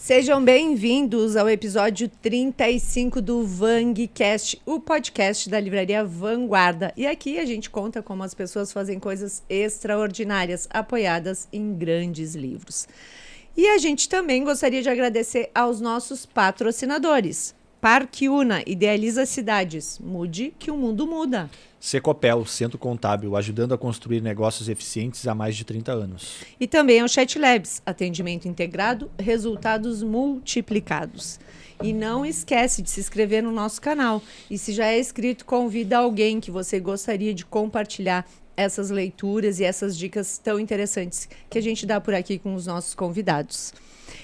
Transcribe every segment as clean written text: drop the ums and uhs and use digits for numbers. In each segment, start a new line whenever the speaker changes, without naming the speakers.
Sejam bem-vindos ao episódio 35 do VangCast, o podcast da livraria Vanguarda. E aqui a gente conta como as pessoas fazem coisas extraordinárias, apoiadas em grandes livros. E a gente também gostaria de agradecer aos nossos patrocinadores. Parque Una, idealiza cidades. Mude que o mundo muda.
Secopel, Centro Contábil, ajudando a construir negócios eficientes há mais de 30 anos.
E também ao Chat Labs, atendimento integrado, resultados multiplicados. E não esquece de se inscrever no nosso canal. E se já é inscrito, convida alguém que você gostaria de compartilhar essas leituras e essas dicas tão interessantes que a gente dá por aqui com os nossos convidados.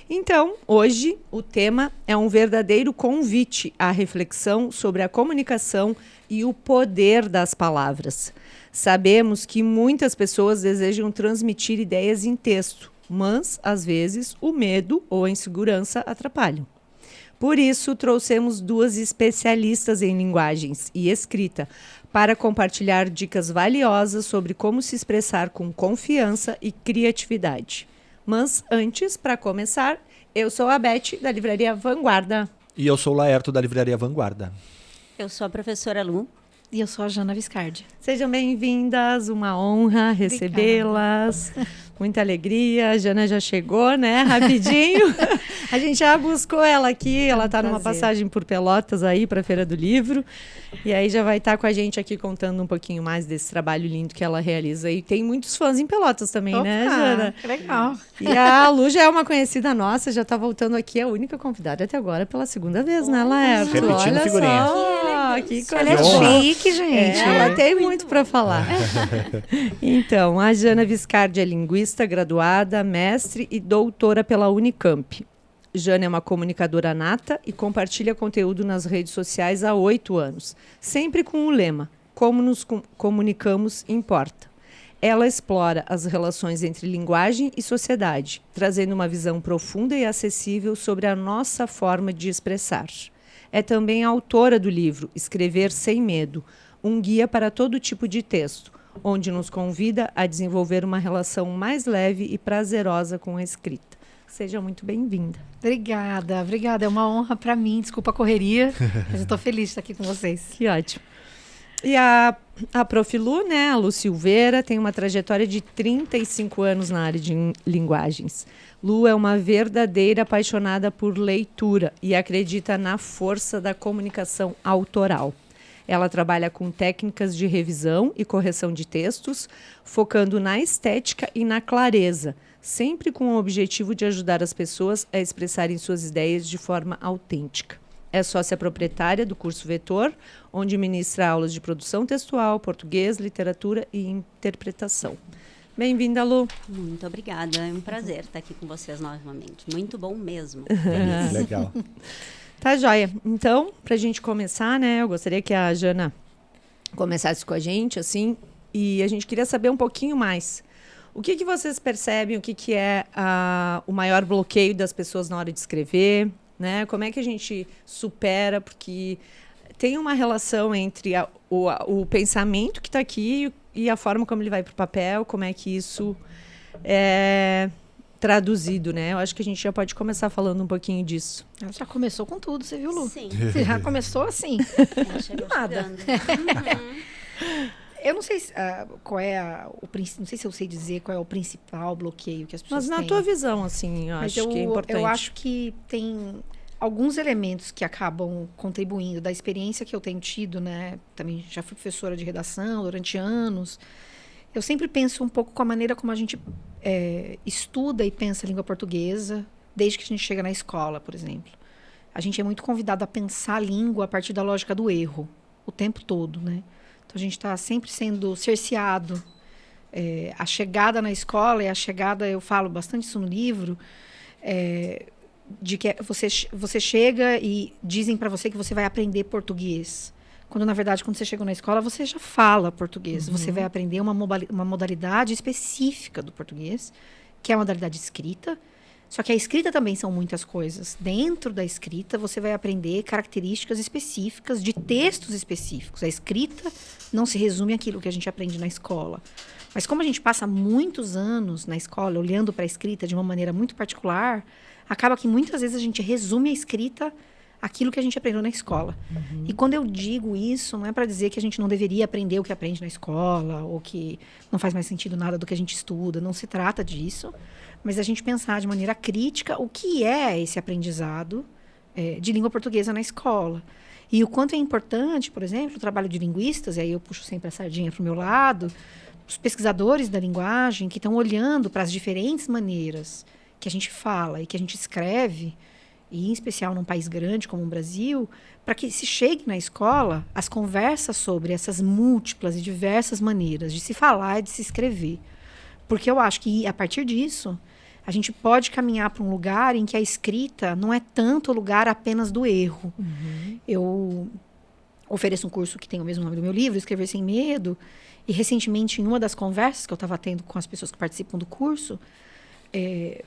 Então, hoje, o tema é um verdadeiro convite à reflexão sobre a comunicação e o poder das palavras. Sabemos que muitas pessoas desejam transmitir ideias em texto, mas, às vezes, o medo ou a insegurança atrapalham. Por isso, trouxemos duas especialistas em linguagens e escrita para compartilhar dicas valiosas sobre como se expressar com confiança e criatividade. Mas antes, para começar, eu sou a Beth, da Livraria Vanguarda.
E eu sou o Laerto, da Livraria Vanguarda.
Eu sou a professora Lu.
E eu sou a Jana Viscardi.
Sejam bem-vindas, uma honra recebê-las. Muita alegria, a Jana já chegou, né, rapidinho. A gente já buscou ela aqui, ela está numa passagem por Pelotas aí para a Feira do Livro. E aí já vai estar com a gente aqui contando um pouquinho mais desse trabalho lindo que ela realiza. E tem muitos fãs em Pelotas também, né, Jana?
Que legal.
E a Lu já é uma conhecida nossa, já está voltando aqui, a única convidada até agora pela segunda vez, né, Laerto?
Repetindo figurinha.
Só, que coisa
Ela é
boa.
chique, gente.
Ela tem muito para falar. Então, a Jana Viscardi é linguista, graduada, mestre e doutora pela Unicamp. Jana é uma comunicadora nata e compartilha conteúdo nas redes sociais há 8 anos, sempre com o lema: como nos comunicamos importa. Ela explora as relações entre linguagem e sociedade, trazendo uma visão profunda e acessível sobre a nossa forma de expressar. É também autora do livro Escrever Sem Medo, um guia para todo tipo de texto, onde nos convida a desenvolver uma relação mais leve e prazerosa com a escrita. Seja muito bem-vinda.
Obrigada. É uma honra para mim. Desculpa a correria, mas eu estou feliz de estar aqui com vocês.
Que ótimo. E a Prof. Lu, né, a Lu Silveira, tem uma trajetória de 35 anos na área de linguagens. Lu é uma verdadeira apaixonada por leitura e acredita na força da comunicação autoral. Ela trabalha com técnicas de revisão e correção de textos, focando na estética e na clareza, sempre com o objetivo de ajudar as pessoas a expressarem suas ideias de forma autêntica. É sócia proprietária do curso Vetor, onde ministra aulas de produção textual, português, literatura e interpretação. Bem-vinda, Lu.
Muito obrigada, é um prazer estar aqui com vocês novamente. Muito bom mesmo.
Legal.
Tá joia. Então, para a gente começar, né, eu gostaria que a Jana começasse com a gente, assim, e a gente queria saber um pouquinho mais. O que vocês percebem, o que é o maior bloqueio das pessoas na hora de escrever, né? Como é que a gente supera, porque tem uma relação entre o pensamento que está aqui e a forma como ele vai para o papel, como é que isso é traduzido, né? Eu acho que a gente já pode começar falando um pouquino disso.
Ela já começou com tudo, você viu, Lu?
Sim.
Você já começou assim.
Nada.
Eu não sei qual é o princípio, não sei se eu sei dizer qual é o principal bloqueio que as pessoas têm.
Mas na tua visão, assim, eu acho que é importante.
Eu acho que tem alguns elementos que acabam contribuindo da experiência que eu tenho tido, né? Também já fui professora de redação durante anos. Eu sempre penso um pouco com a maneira como a gente estuda e pensa a língua portuguesa, desde que a gente chega na escola, por exemplo. A gente é muito convidado a pensar a língua a partir da lógica do erro, o tempo todo, né? Então, a gente está sempre sendo cerceado. A chegada na escola e a chegada, eu falo bastante isso no livro, de que você chega e dizem para você que você vai aprender português. Quando, na verdade, quando você chega na escola, você já fala português. Você vai aprender uma modalidade específica do português, que é a modalidade escrita. Só que a escrita também são muitas coisas. Dentro da escrita, você vai aprender características específicas de textos específicos. A escrita não se resume àquilo que a gente aprende na escola. Mas como a gente passa muitos anos na escola olhando para a escrita de uma maneira muito particular, acaba que muitas vezes a gente resume a escrita aquilo que a gente aprendeu na escola. E quando eu digo isso, não é para dizer que a gente não deveria aprender o que aprende na escola, ou que não faz mais sentido nada do que a gente estuda. Não se trata disso. Mas a gente pensar de maneira crítica o que é esse aprendizado de língua portuguesa na escola. E o quanto é importante, por exemplo, o trabalho de linguistas, e aí eu puxo sempre a sardinha para o meu lado, os pesquisadores da linguagem que estão olhando para as diferentes maneiras que a gente fala e que a gente escreve, e em especial num país grande como o Brasil, para que se chegue na escola as conversas sobre essas múltiplas e diversas maneiras de se falar e de se escrever. Porque eu acho que, a partir disso, a gente pode caminhar para um lugar em que a escrita não é tanto o lugar apenas do erro. Eu ofereço um curso que tem o mesmo nome do meu livro, Escrever Sem Medo, e recentemente, em uma das conversas que eu estava tendo com as pessoas que participam do curso,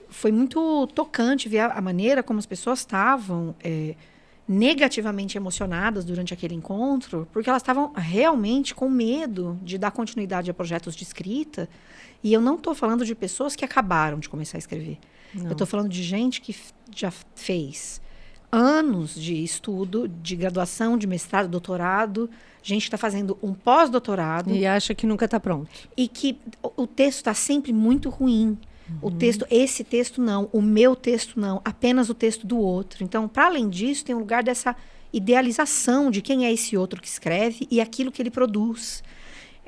foi muito tocante ver a maneira como as pessoas estavam negativamente emocionadas durante aquele encontro, porque elas estavam realmente com medo de dar continuidade a projetos de escrita. E eu não estou falando de pessoas que acabaram de começar a escrever. Não. Eu estou falando de gente que já fez anos de estudo, de graduação, de mestrado, doutorado, gente que está fazendo um pós-doutorado.
E acha que nunca está pronto.
E que o texto está sempre muito ruim. O texto, esse texto não, o meu texto não, apenas o texto do outro. Então, para além disso, tem um lugar dessa idealização de quem é esse outro que escreve e aquilo que ele produz.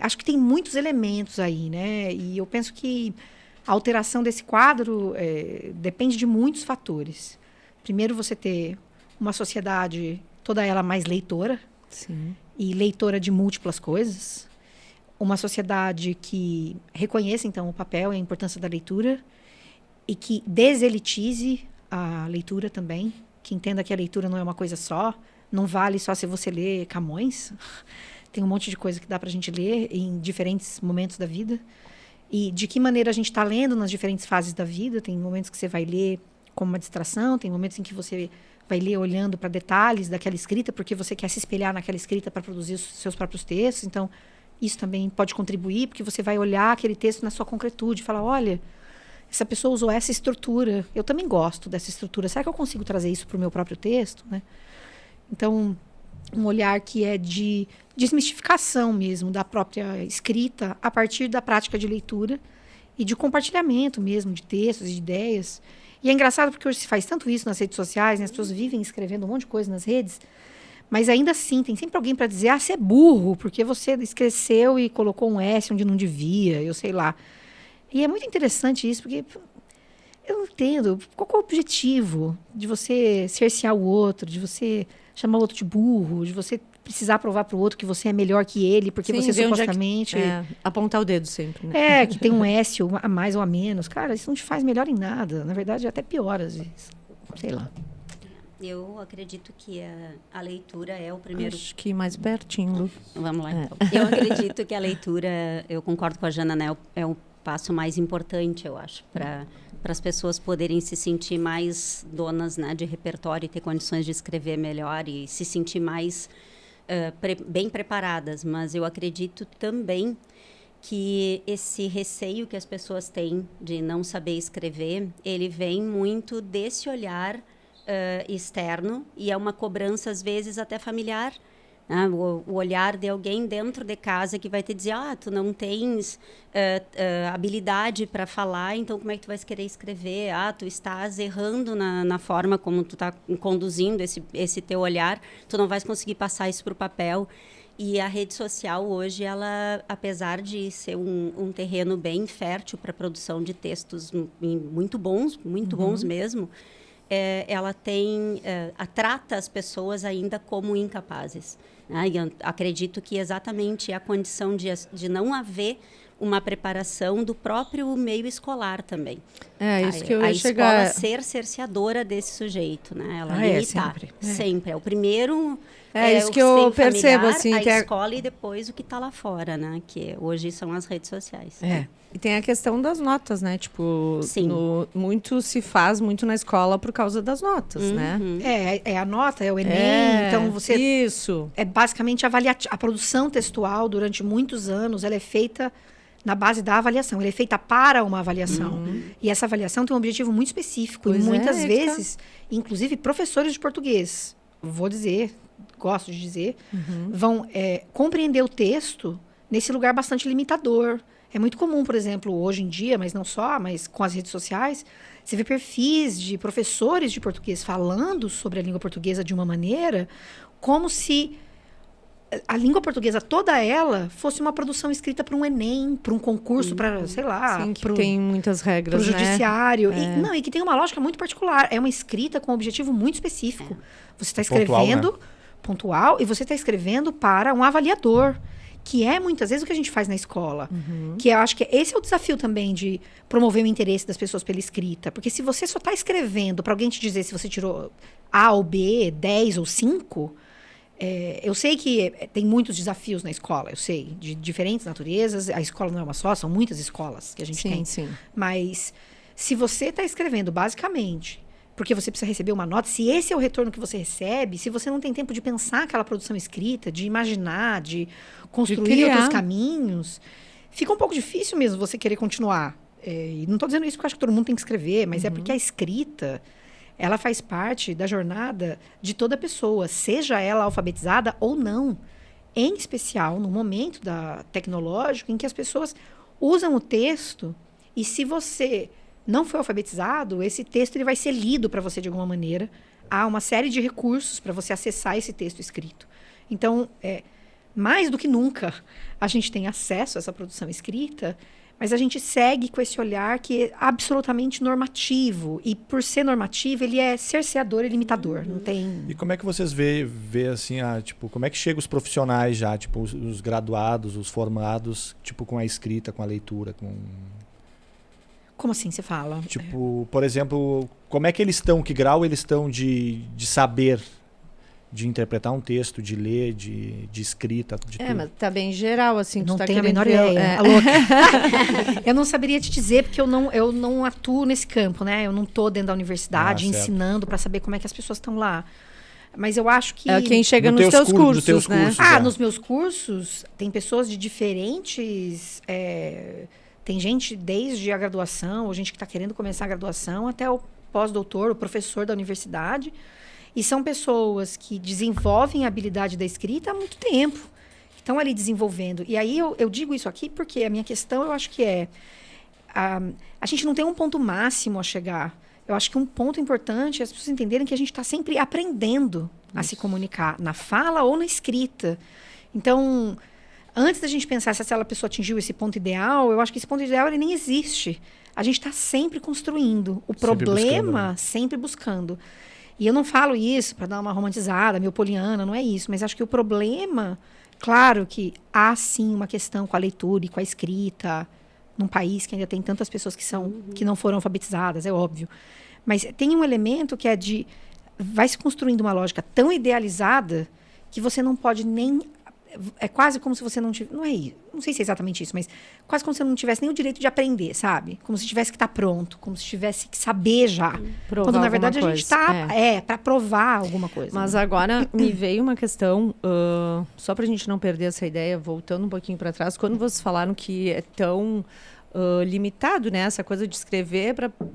Acho que tem muitos elementos aí, né? E eu penso que a alteração desse quadro depende de muitos fatores. Primeiro, você ter uma sociedade, toda ela mais leitora.
Sim.
E leitora de múltiplas coisas. Uma sociedade que reconheça, então, o papel e a importância da leitura e que deselitize a leitura também, que entenda que a leitura não é uma coisa só, não vale só se você lê Camões. Tem um monte de coisa que dá para a gente ler em diferentes momentos da vida. E de que maneira a gente está lendo nas diferentes fases da vida. Tem momentos que você vai ler como uma distração, tem momentos em que você vai ler olhando para detalhes daquela escrita, porque você quer se espelhar naquela escrita para produzir os seus próprios textos. Então, isso também pode contribuir, porque você vai olhar aquele texto na sua concretude e falar, olha, essa pessoa usou essa estrutura, eu também gosto dessa estrutura, será que eu consigo trazer isso para o meu próprio texto? Né? Então, um olhar que é de desmistificação mesmo da própria escrita a partir da prática de leitura e de compartilhamento mesmo de textos e de ideias. E é engraçado porque hoje se faz tanto isso nas redes sociais, né? As pessoas vivem escrevendo um monte de coisa nas redes, mas ainda assim, tem sempre alguém para dizer, você é burro, porque você esqueceu e colocou um S onde não devia, eu sei lá. E é muito interessante isso, porque eu não entendo qual é o objetivo de você cercear o outro, de você chamar o outro de burro, de você precisar provar para o outro que você é melhor que ele, porque
Sim,
você supostamente...
apontar o dedo sempre, né?
que tem um S a mais ou a menos. Cara, isso não te faz melhor em nada. Na verdade, até pior às vezes. Sei lá.
Eu acredito que a leitura é o primeiro...
Acho que mais pertinho, Lu.
Vamos lá, então. Eu acredito que a leitura, eu concordo com a Jana, né? É o passo mais importante, eu acho, para as pessoas poderem se sentir mais donas, né, de repertório e ter condições de escrever melhor e se sentir mais bem preparadas. Mas eu acredito também que esse receio que as pessoas têm de não saber escrever, ele vem muito desse olhar externo, e é uma cobrança, às vezes, até familiar. Né? O olhar de alguém dentro de casa que vai te dizer, tu não tens habilidade para falar, então como é que tu vais querer escrever? Tu estás errando na forma como tu está conduzindo esse teu olhar, tu não vais conseguir passar isso para o papel. E a rede social hoje, ela, apesar de ser um terreno bem fértil para a produção de textos muito bons mesmo, ela trata as pessoas ainda como incapazes. Né? E acredito que exatamente a condição de não haver uma preparação do próprio meio escolar também.
Isso que eu ia
chegar... A escola ser cerceadora desse sujeito, né? Ela limitar. Sempre. É o primeiro...
isso que eu percebo, assim.
A escola e depois o que está lá fora, né? Que hoje são as redes sociais.
E tem a questão das notas, né? Tipo,
Sim.
Muito se faz muito na escola por causa das notas, né?
A nota, é o Enem, então você...
Isso.
É basicamente a produção textual durante muitos anos, ela é feita na base da avaliação. Ela é feita para uma avaliação. E essa avaliação tem um objetivo muito específico.
Pois
e muitas
é,
vezes, inclusive professores de português, vou dizer, gosto de dizer, vão compreender o texto nesse lugar bastante limitador. É muito comum, por exemplo, hoje em dia, mas não só, mas com as redes sociais, você vê perfis de professores de português falando sobre a língua portuguesa de uma maneira como se a língua portuguesa, toda ela, fosse uma produção escrita para um Enem, para um concurso, para, sei lá...
Sim, que tem muitas regras,
para o judiciário.
né?
E que tem uma lógica muito particular. É uma escrita com um objetivo muito específico. Você está
Pontual,
escrevendo, pontual, e você está escrevendo para um avaliador, que é muitas vezes o que a gente faz na escola. Que eu acho que esse é o desafio também de promover o interesse das pessoas pela escrita. Porque se você só está escrevendo para alguém te dizer se você tirou A ou B, 10 ou 5... eu sei que tem muitos desafios na escola, eu sei, de diferentes naturezas. A escola não é uma só, são muitas escolas que a gente tem.
Sim.
Mas se você está escrevendo basicamente porque você precisa receber uma nota, se esse é o retorno que você recebe, se você não tem tempo de pensar aquela produção escrita, de imaginar, de construir outros caminhos, fica um pouco difícil mesmo você querer continuar. E não estou dizendo isso porque eu acho que todo mundo tem que escrever, mas é porque a escrita... ela faz parte da jornada de toda pessoa, seja ela alfabetizada ou não. Em especial no momento tecnológico em que as pessoas usam o texto e se você não foi alfabetizado, esse texto ele vai ser lido para você de alguma maneira. Há uma série de recursos para você acessar esse texto escrito. Então, mais do que nunca, a gente tem acesso a essa produção escrita, mas a gente segue com esse olhar que é absolutamente normativo. E por ser normativo, ele é cerceador e limitador. Não tem...
E como é que vocês vê assim, tipo, como é que chegam os profissionais já, tipo, os graduados, os formados, tipo, com a escrita, com a leitura, com...
Como assim você fala?
Tipo, por exemplo, como é que eles estão, que grau eles estão de saber, de interpretar um texto, de ler, de escrita, de tudo.
Mas tá bem geral, assim.
Não
tu tá
tenho a menor
ver,
ideia. Louca. Eu não saberia te dizer, porque eu não atuo nesse campo, né? Eu não tô dentro da universidade ensinando para saber como é que as pessoas estão lá. Mas eu acho que...
quem chega nos teus cursos, né?
Nos meus cursos, tem pessoas de diferentes... tem gente desde a graduação, ou gente que está querendo começar a graduação, até o pós-doutor, o professor da universidade. E são pessoas que desenvolvem a habilidade da escrita há muito tempo. Estão ali desenvolvendo. E aí eu digo isso aqui porque a minha questão, eu acho que a gente não tem um ponto máximo a chegar. Eu acho que um ponto importante é as pessoas entenderem que a gente está sempre aprendendo a se comunicar, na fala ou na escrita. Então, antes da gente pensar se aquela pessoa atingiu esse ponto ideal, eu acho que esse ponto ideal ele nem existe. A gente está sempre construindo. O problema, sempre buscando. E eu não falo isso para dar uma romantizada, meio poliana, não é isso. Mas acho que o problema, claro que há sim uma questão com a leitura e com a escrita, num país que ainda tem tantas pessoas que não foram alfabetizadas, é óbvio. Mas tem um elemento que vai se construindo uma lógica tão idealizada que você não pode nem... É quase como se você não tivesse... Não sei se é exatamente isso, mas quase como se você não tivesse nem o direito de aprender, sabe? Como se tivesse que estar pronto, como se tivesse que saber já.
Provar
quando, na verdade, a gente está para provar alguma coisa.
Mas agora me veio uma questão, só para a gente não perder essa ideia, voltando um pouquinho para trás, quando vocês falaram que é tão limitado, né? Essa coisa de escrever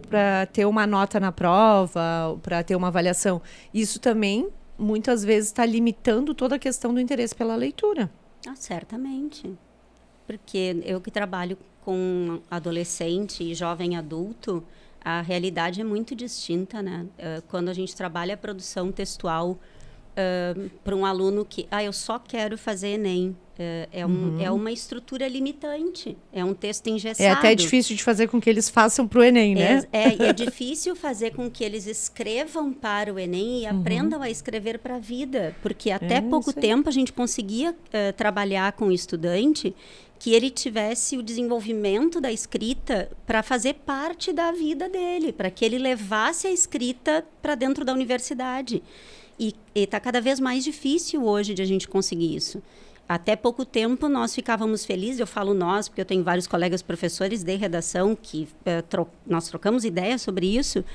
para ter uma nota na prova, para ter uma avaliação. Isso também... muitas vezes está limitando toda a questão do interesse pela leitura.
Certamente. Porque eu que trabalho com adolescente e jovem adulto, a realidade é muito distinta, né? Quando a gente trabalha a produção textual para um aluno que... eu só quero fazer Enem. É uma estrutura limitante. É um texto engessado.
É até difícil de fazer com que eles façam para o Enem, né?
É difícil fazer com que eles escrevam para o Enem e aprendam a escrever para a vida. Porque até pouco tempo a gente conseguia trabalhar com o estudante que ele tivesse o desenvolvimento da escrita para fazer parte da vida dele, para que ele levasse a escrita para dentro da universidade. E está cada vez mais difícil hoje de a gente conseguir isso. Até pouco tempo nós ficávamos felizes, eu falo nós, porque eu tenho vários colegas professores de redação que nós trocamos ideias sobre isso,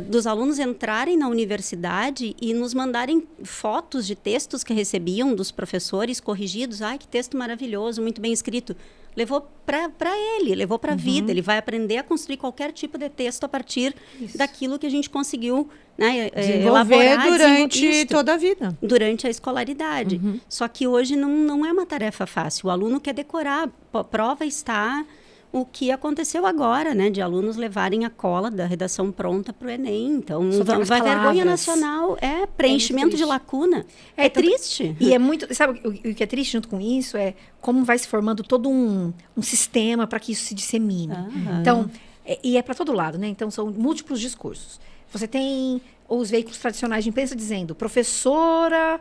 dos alunos entrarem na universidade e nos mandarem fotos de textos que recebiam dos professores corrigidos. Que texto maravilhoso, muito bem escrito. levou para ele, levou para a vida. Ele vai aprender a construir qualquer tipo de texto a partir daquilo que a gente conseguiu, né,
desenvolver durante toda a vida.
Durante a escolaridade. Só que hoje não é uma tarefa fácil. O aluno quer decorar. A prova está o que aconteceu agora, né? De alunos levarem a cola da redação pronta para o Enem. Então, vai vergonha nacional. Preenchimento de lacuna. É triste.
E é muito... Sabe, o que é triste junto com isso é como vai se formando todo um sistema para que isso se dissemine. Então, e é para todo lado, né? Então, são múltiplos discursos. Você tem os veículos tradicionais de imprensa dizendo professora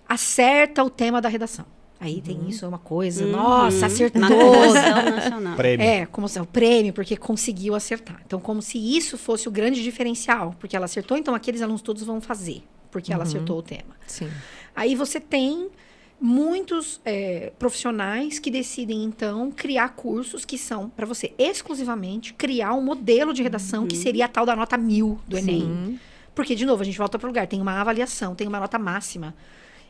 acerta o tema da redação. Aí tem isso, é uma coisa, nossa, acertou.
Nacional.
Prêmio.
Como se é o prêmio, porque conseguiu acertar. Então, como se isso fosse o grande diferencial, porque ela acertou, então aqueles alunos todos vão fazer, porque ela acertou o tema.
Sim.
Aí você tem muitos profissionais que decidem, então, criar cursos que são, para você, exclusivamente, criar um modelo de redação que seria a tal da nota 1000 do Enem. Porque, de novo, a gente volta para o lugar, tem uma avaliação, tem uma nota máxima.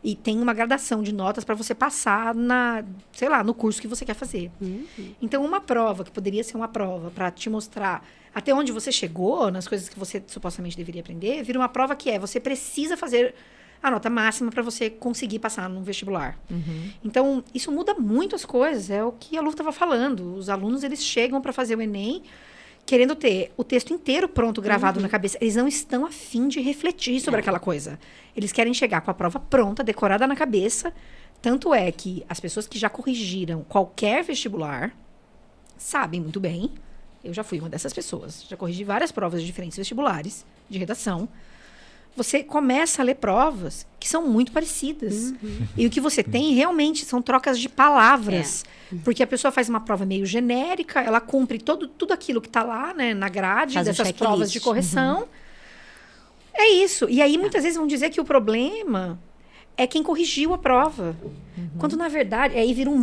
E tem uma gradação de notas para você passar no curso que você quer fazer. Então, uma prova, que poderia ser uma prova para te mostrar até onde você chegou, nas coisas que você supostamente deveria aprender, vira uma prova que você precisa fazer a nota máxima para você conseguir passar no vestibular. Então, isso muda muito as coisas. É o que a Lu estava falando. Os alunos, eles chegam para fazer o Enem querendo ter o texto inteiro pronto, gravado na cabeça. Eles não estão a fim de refletir sobre aquela coisa. Eles querem chegar com a prova pronta, decorada na cabeça. Tanto é que as pessoas que já corrigiram qualquer vestibular sabem muito bem. Eu já fui uma dessas pessoas. Já corrigi várias provas de diferentes vestibulares de redação. Você começa a ler provas que são muito parecidas. E o que você tem realmente são trocas de palavras. Porque a pessoa faz uma prova meio genérica, ela cumpre tudo aquilo que está lá, né, na grade dessas provas de correção. É isso. E aí, muitas vezes, vão dizer que o problema é quem corrigiu a prova. Quando, na verdade, aí vira um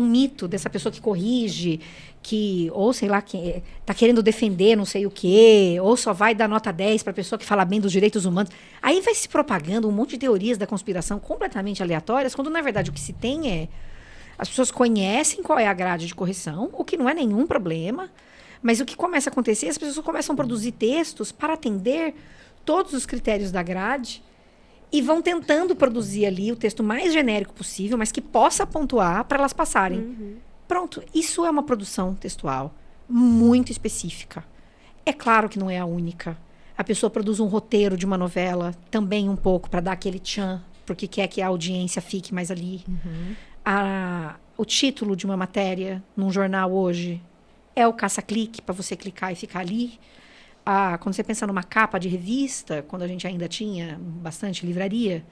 mito dessa pessoa que corrige, ou sei lá, que está querendo defender não sei o quê, ou só vai dar nota 10 para a pessoa que fala bem dos direitos humanos. Aí vai se propagando um monte de teorias da conspiração completamente aleatórias, quando, na verdade, o que se tem as pessoas conhecem qual é a grade de correção, o que não é nenhum problema, mas o que começa a acontecer, as pessoas começam a produzir textos para atender todos os critérios da grade e vão tentando produzir ali o texto mais genérico possível, mas que possa pontuar para elas passarem. Pronto, isso é uma produção textual muito específica. É claro que não é a única. A pessoa produz um roteiro de uma novela, também um pouco, para dar aquele tchan, porque quer que a audiência fique mais ali. O título de uma matéria num jornal hoje é o caça-clique, para você clicar e ficar ali. Quando você pensa numa capa de revista, quando a gente ainda tinha bastante livraria,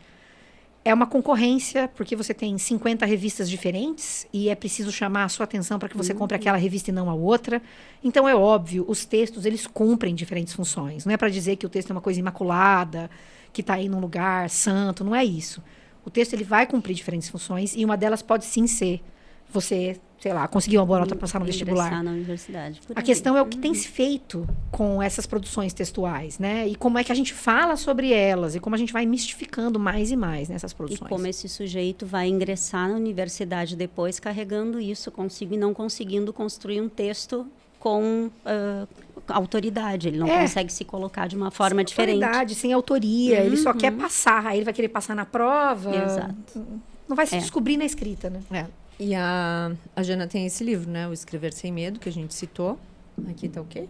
é uma concorrência, porque você tem 50 revistas diferentes e é preciso chamar a sua atenção para que você compre aquela revista e não a outra. Então, é óbvio, os textos, eles cumprem diferentes funções. Não é para dizer que o texto é uma coisa imaculada, que está aí num lugar santo, não é isso. O texto, ele vai cumprir diferentes funções e uma delas pode sim ser você, sei lá, conseguir uma boa nota para passar no vestibular.
Na universidade.
A questão é o que tem se feito com essas produções textuais, né? E como é que a gente fala sobre elas e como a gente vai mistificando mais e mais nessas produções.
E como esse sujeito vai ingressar na universidade depois carregando isso consigo e não conseguindo construir um texto com autoridade. Ele não consegue se colocar de uma forma diferente. Sem
autoridade, sem autoria. Ele só quer passar. Aí ele vai querer passar na prova.
Exato.
Não vai se descobrir na escrita, né?
E a Jana tem esse livro, né? O Escrever Sem Medo, que a gente citou. Aqui tá ok?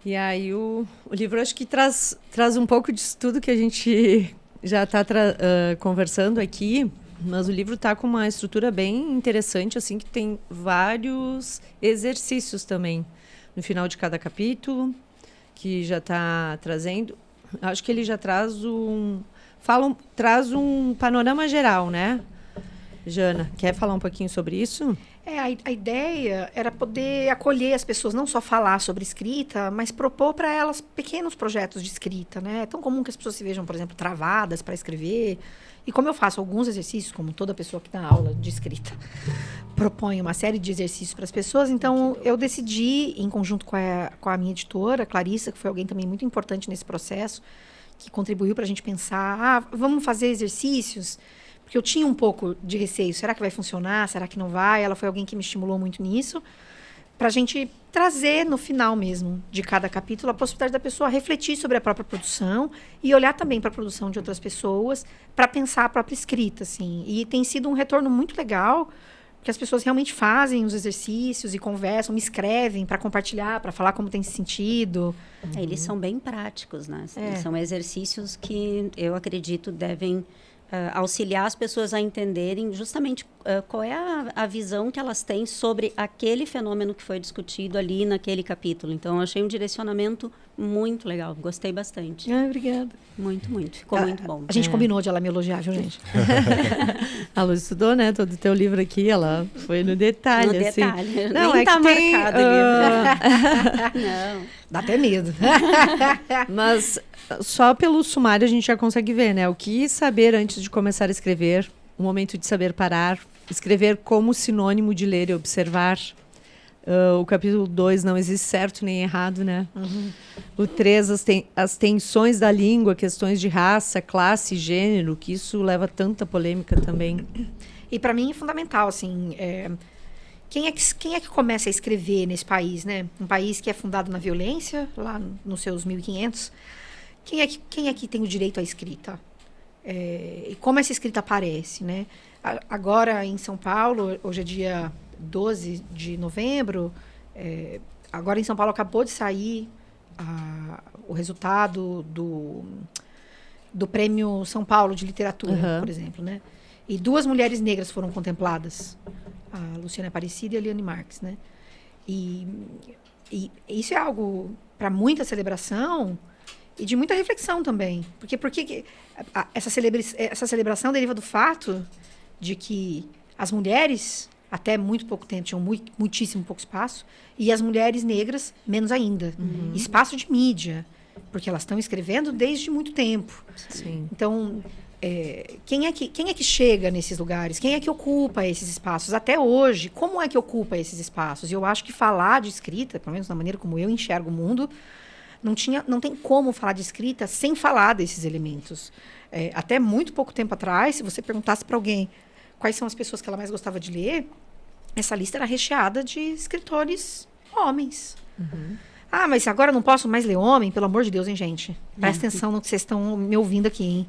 E aí o livro acho que traz um pouco disso tudo que a gente já está conversando aqui. Mas o livro está com uma estrutura bem interessante, assim, que tem vários exercícios também no final de cada capítulo, que já está trazendo. Acho que ele já traz traz um panorama geral, né? Jana, quer falar um pouquinho sobre isso?
A ideia era poder acolher as pessoas, não só falar sobre escrita, mas propor para elas pequenos projetos de escrita, né? É tão comum que as pessoas se vejam, por exemplo, travadas para escrever. E como eu faço alguns exercícios, como toda pessoa que dá aula de escrita, propõe uma série de exercícios para as pessoas, então eu decidi, em conjunto com a minha editora, Clarissa, que foi alguém também muito importante nesse processo, que contribuiu para a gente pensar, vamos fazer exercícios, Porque eu tinha um pouco de receio. Será que vai funcionar? Será que não vai? Ela foi alguém que me estimulou muito nisso. Para a gente trazer no final mesmo de cada capítulo a possibilidade da pessoa refletir sobre a própria produção e olhar também para a produção de outras pessoas para pensar a própria escrita, assim. E tem sido um retorno muito legal, porque as pessoas realmente fazem os exercícios e conversam, me escrevem para compartilhar, para falar como tem se sentido.
Eles são bem práticos, né?
É.
São exercícios que eu acredito devem auxiliar as pessoas a entenderem justamente qual é a visão que elas têm sobre aquele fenômeno que foi discutido ali naquele capítulo. Então, eu achei um direcionamento muito legal. Gostei bastante.
Obrigada.
Muito, muito. Ficou muito bom.
A gente combinou de ela me elogiar, viu, gente?
A Lu estudou, né? Todo o teu livro aqui, ela foi no detalhe.
No
assim.
detalhe.
Não,
nem
é
tá
que tem,
marcado o livro. Não.
Dá até medo.
Mas só pelo sumário a gente já consegue ver, né? O que saber antes de começar a escrever, o momento de saber parar, escrever como sinônimo de ler e observar. O capítulo 2, não existe certo nem errado, né? O 3, as tensões da língua, questões de raça, classe, gênero, que isso leva tanta polêmica também.
E para mim é fundamental, assim, quem é que começa a escrever nesse país, né? Um país que é fundado na violência, lá nos seus 1500. Quem é que tem o direito à escrita? E como essa escrita aparece, né? Agora, em São Paulo, hoje é dia 12 de novembro, agora em São Paulo acabou de sair o resultado do Prêmio São Paulo de Literatura, por exemplo, né? E 2 mulheres negras foram contempladas, a Luciana Aparecida e a Liane Marques, né? E isso é algo para muita celebração e de muita reflexão também. Porque essa celebração deriva do fato de que as mulheres, até muito pouco tempo, tinham muitíssimo pouco espaço, e as mulheres negras, menos ainda. Espaço de mídia, porque elas estão escrevendo desde muito tempo.
Sim.
Então, quem é que chega nesses lugares? Quem é que ocupa esses espaços? Até hoje, como é que ocupa esses espaços? E eu acho que falar de escrita, pelo menos da maneira como eu enxergo o mundo, não tem como falar de escrita sem falar desses elementos. Até muito pouco tempo atrás, se você perguntasse para alguém quais são as pessoas que ela mais gostava de ler, essa lista era recheada de escritores homens. Ah, mas agora eu não posso mais ler homem? Pelo amor de Deus, hein, gente? Presta atenção no que vocês estão me ouvindo aqui, hein?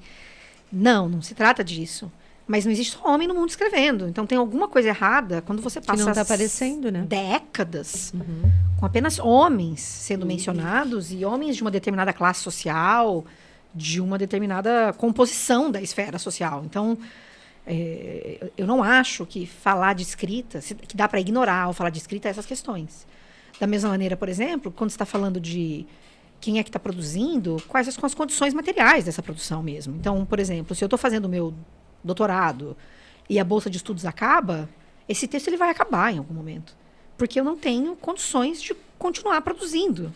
Não se trata disso. Mas não existe só homem no mundo escrevendo. Então tem alguma coisa errada quando você passa
que não está aparecendo, né?
décadas com apenas homens sendo mencionados e homens de uma determinada classe social, de uma determinada composição da esfera social. Então, eu não acho que falar de escrita, que dá para ignorar ao falar de escrita essas questões. Da mesma maneira, por exemplo, quando você está falando de quem é que está produzindo, quais são as condições materiais dessa produção mesmo. Então, por exemplo, se eu estou fazendo o meu doutorado e a bolsa de estudos acaba, esse texto ele vai acabar em algum momento. Porque eu não tenho condições de continuar produzindo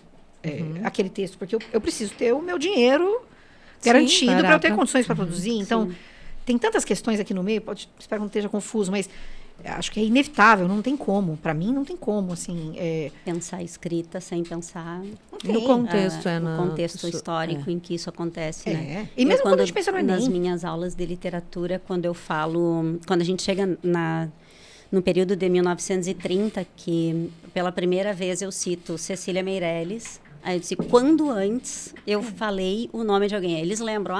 aquele texto. Porque eu preciso ter o meu dinheiro garantido para eu ter condições para produzir. Então, tem tantas questões aqui no meio, espero que não esteja confuso, mas acho que é inevitável, não tem como. Para mim, não tem como, assim...
Pensar escrita sem pensar...
No contexto,
no contexto histórico em que isso acontece, né?
E mesmo quando a gente pensa no Enem.
Nas minhas aulas de literatura, quando eu falo... Quando a gente chega no período de 1930, que pela primeira vez eu cito Cecília Meirelles... Aí eu disse, quando antes eu falei o nome de alguém? Aí eles lembram,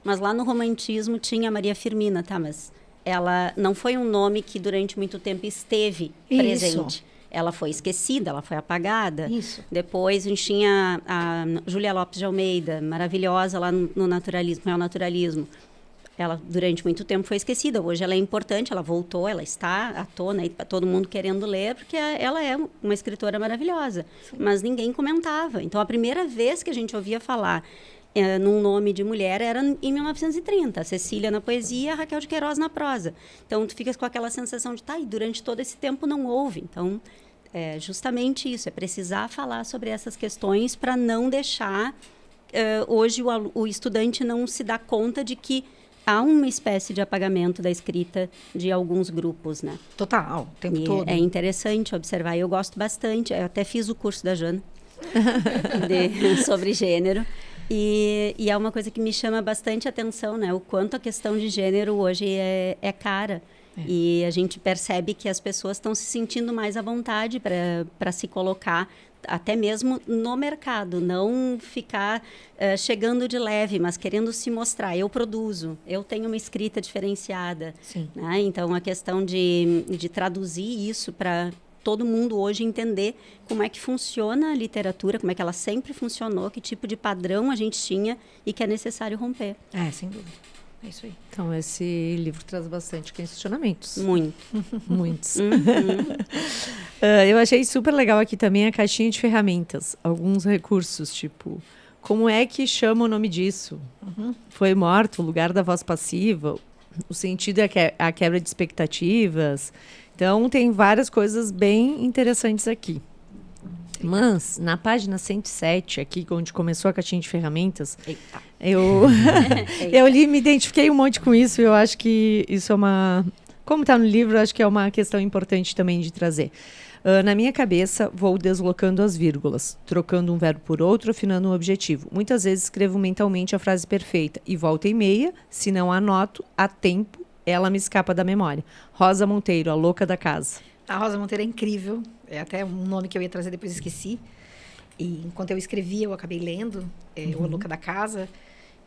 mas lá no romantismo tinha Maria Firmina, tá? Mas ela não foi um nome que durante muito tempo esteve presente. Ela foi esquecida, ela foi apagada.
Isso.
Depois a gente tinha a Júlia Lopes de Almeida, maravilhosa lá no naturalismo, neonaturalismo. Ela, durante muito tempo, foi esquecida. Hoje ela é importante, ela voltou, ela está à tona, e todo mundo querendo ler, porque ela é uma escritora maravilhosa. Sim. Mas ninguém comentava. Então, a primeira vez que a gente ouvia falar num nome de mulher era em 1930. A Cecília na poesia, a Raquel de Queiroz na prosa. Então, tu ficas com aquela sensação de, e durante todo esse tempo não houve. Então, é justamente isso, é precisar falar sobre essas questões para não deixar... hoje, o estudante não se dá conta de que há uma espécie de apagamento da escrita de alguns grupos, né?
Total, o tempo todo.
É interessante observar. Eu gosto bastante. Eu até fiz o curso da Jana sobre gênero. E é uma coisa que me chama bastante atenção, né? O quanto a questão de gênero hoje é cara. E a gente percebe que as pessoas estão se sentindo mais à vontade para se colocar, até mesmo no mercado. Não ficar chegando de leve, mas querendo se mostrar. Eu produzo, eu tenho uma escrita diferenciada.
Sim.
Né? Então, a questão de traduzir isso para todo mundo hoje entender como é que funciona a literatura, como é que ela sempre funcionou, que tipo de padrão a gente tinha e que é necessário romper.
Sem dúvida. É isso aí.
Então, esse livro traz bastante questionamentos.
Muito.
Muitos. Eu achei super legal aqui também a caixinha de ferramentas. Alguns recursos, tipo, como é que chama o nome disso? Foi morto, o lugar da voz passiva, o sentido é a quebra de expectativas. Então, tem várias coisas bem interessantes aqui. Mas, na página 107, aqui, onde começou a caixinha de ferramentas, eu li, me identifiquei um monte com isso. E eu acho que isso é uma... Como está no livro, eu acho que é uma questão importante também de trazer. Na minha cabeça, vou deslocando as vírgulas, trocando um verbo por outro, afinando um objetivo. Muitas vezes escrevo mentalmente a frase perfeita e volta e meia, se não anoto, a tempo, ela me escapa da memória. Rosa Monteiro, a louca da casa.
A Rosa Monteiro é incrível. É até um nome que eu ia trazer, depois esqueci. E enquanto eu escrevia, eu acabei lendo O Louca da Casa.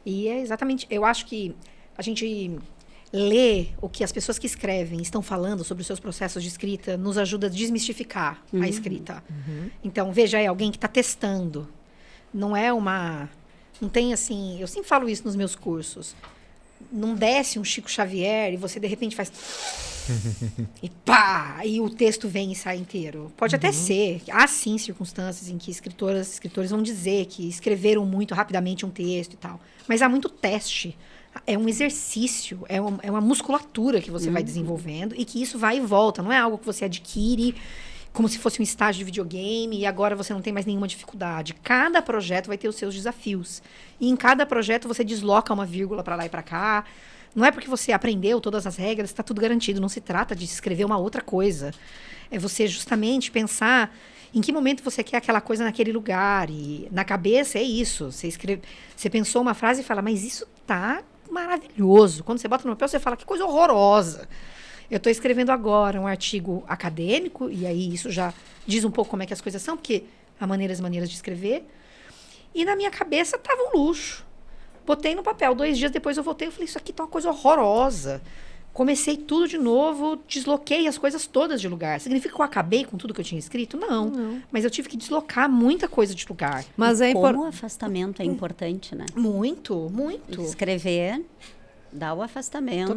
E é exatamente... Eu acho que a gente ler o que as pessoas que escrevem estão falando sobre os seus processos de escrita nos ajuda a desmistificar a escrita. Então, veja, é alguém que está testando. Não é uma... Não tem assim... Eu sempre falo isso nos meus cursos. Não desce um Chico Xavier e você, de repente, faz... e pá! E o texto vem e sai inteiro. Pode até ser. Há, sim, circunstâncias em que escritores vão dizer que escreveram muito rapidamente um texto e tal. Mas há muito teste. É um exercício, é uma musculatura que você vai desenvolvendo e que isso vai e volta. Não é algo que você adquire como se fosse um estágio de videogame e agora você não tem mais nenhuma dificuldade. Cada projeto vai ter os seus desafios. E em cada projeto você desloca uma vírgula para lá e para cá. Não é porque você aprendeu todas as regras, está tudo garantido. Não se trata de escrever uma outra coisa. É você justamente pensar em que momento você quer aquela coisa naquele lugar. E na cabeça é isso. Você pensou uma frase e fala, mas isso tá maravilhoso. Quando você bota no papel, você fala, que coisa horrorosa. Eu estou escrevendo agora um artigo acadêmico, e aí isso já diz um pouco como é que as coisas são, porque há maneiras de escrever. E na minha cabeça estava um luxo. Botei no papel. 2 dias depois eu voltei e falei, isso aqui tá uma coisa horrorosa. Comecei tudo de novo, desloquei as coisas todas de lugar. Significa que eu acabei com tudo que eu tinha escrito? Não. Mas eu tive que deslocar muita coisa de lugar.
Mas
como o afastamento é importante, né?
Muito.
Escrever, dar o afastamento,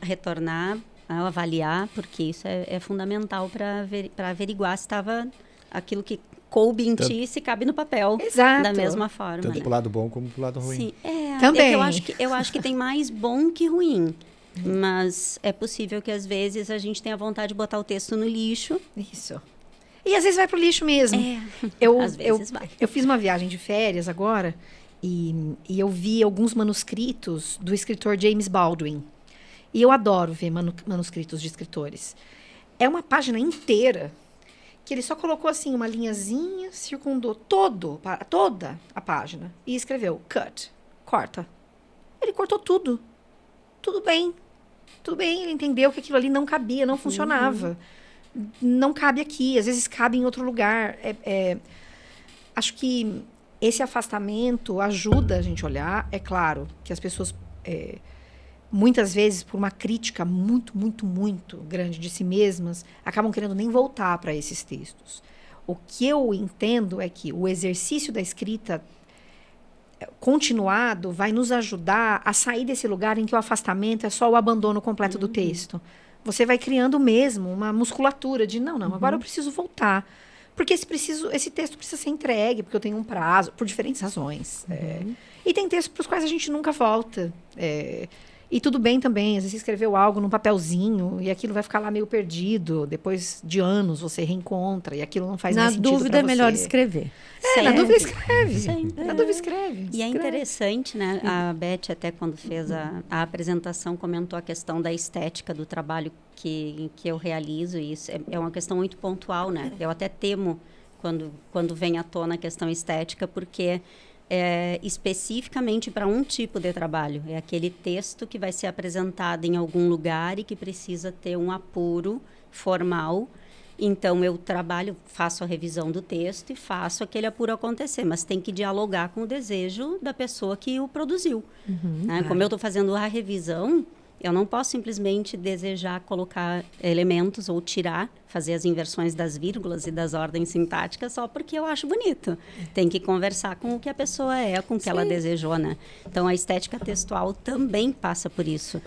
retornar, avaliar, porque isso é fundamental para averiguar se estava aquilo que coube em ti, se cabe no papel.
Exato.
Da mesma forma.
Tanto
né?
pro lado bom como pro lado ruim.
Sim,
também.
Eu acho que tem mais bom que ruim. Mas é possível que, às vezes, a gente tenha vontade de botar o texto no lixo.
Isso. E, às vezes, vai pro lixo mesmo.
Às vezes vai.
Eu fiz uma viagem de férias agora e eu vi alguns manuscritos do escritor James Baldwin. E eu adoro ver manuscritos de escritores. É uma página inteira que ele só colocou, assim, uma linhazinha, circundou toda a página e escreveu, cut, corta. Ele cortou tudo. Tudo bem, ele entendeu que aquilo ali não cabia, não funcionava. Não cabe aqui, às vezes cabe em outro lugar. Acho que esse afastamento ajuda a gente a olhar. É claro que as pessoas, muitas vezes, por uma crítica muito, muito, muito grande de si mesmas, acabam querendo nem voltar para esses textos. O que eu entendo é que o exercício da escrita continuado vai nos ajudar a sair desse lugar em que o afastamento é só o abandono completo do texto. Você vai criando mesmo uma musculatura de não, agora eu preciso voltar. Porque esse texto precisa ser entregue, porque eu tenho um prazo, por diferentes razões. E tem textos para os quais a gente nunca volta. E tudo bem também, às vezes você escreveu algo num papelzinho e aquilo vai ficar lá meio perdido. Depois de anos você reencontra e aquilo não faz mais sentido.
Na dúvida é melhor escrever.
Na dúvida escreve.
Sempre.
Na dúvida escreve.
E é interessante, né? A Beth, até quando fez a apresentação, comentou a questão da estética do trabalho que eu realizo. E isso é uma questão muito pontual, né? Eu até temo quando vem à tona a questão estética, porque especificamente para um tipo de trabalho. É aquele texto que vai ser apresentado em algum lugar e que precisa ter um apuro formal. Então, eu faço a revisão do texto e faço aquele apuro acontecer, mas tem que dialogar com o desejo da pessoa que o produziu. Né? Como eu estou fazendo a revisão, eu não posso simplesmente desejar colocar elementos ou fazer as inversões das vírgulas e das ordens sintáticas só porque eu acho bonito. Tem que conversar com o que a pessoa com o que ela desejou, né? Então, a estética textual também passa por isso.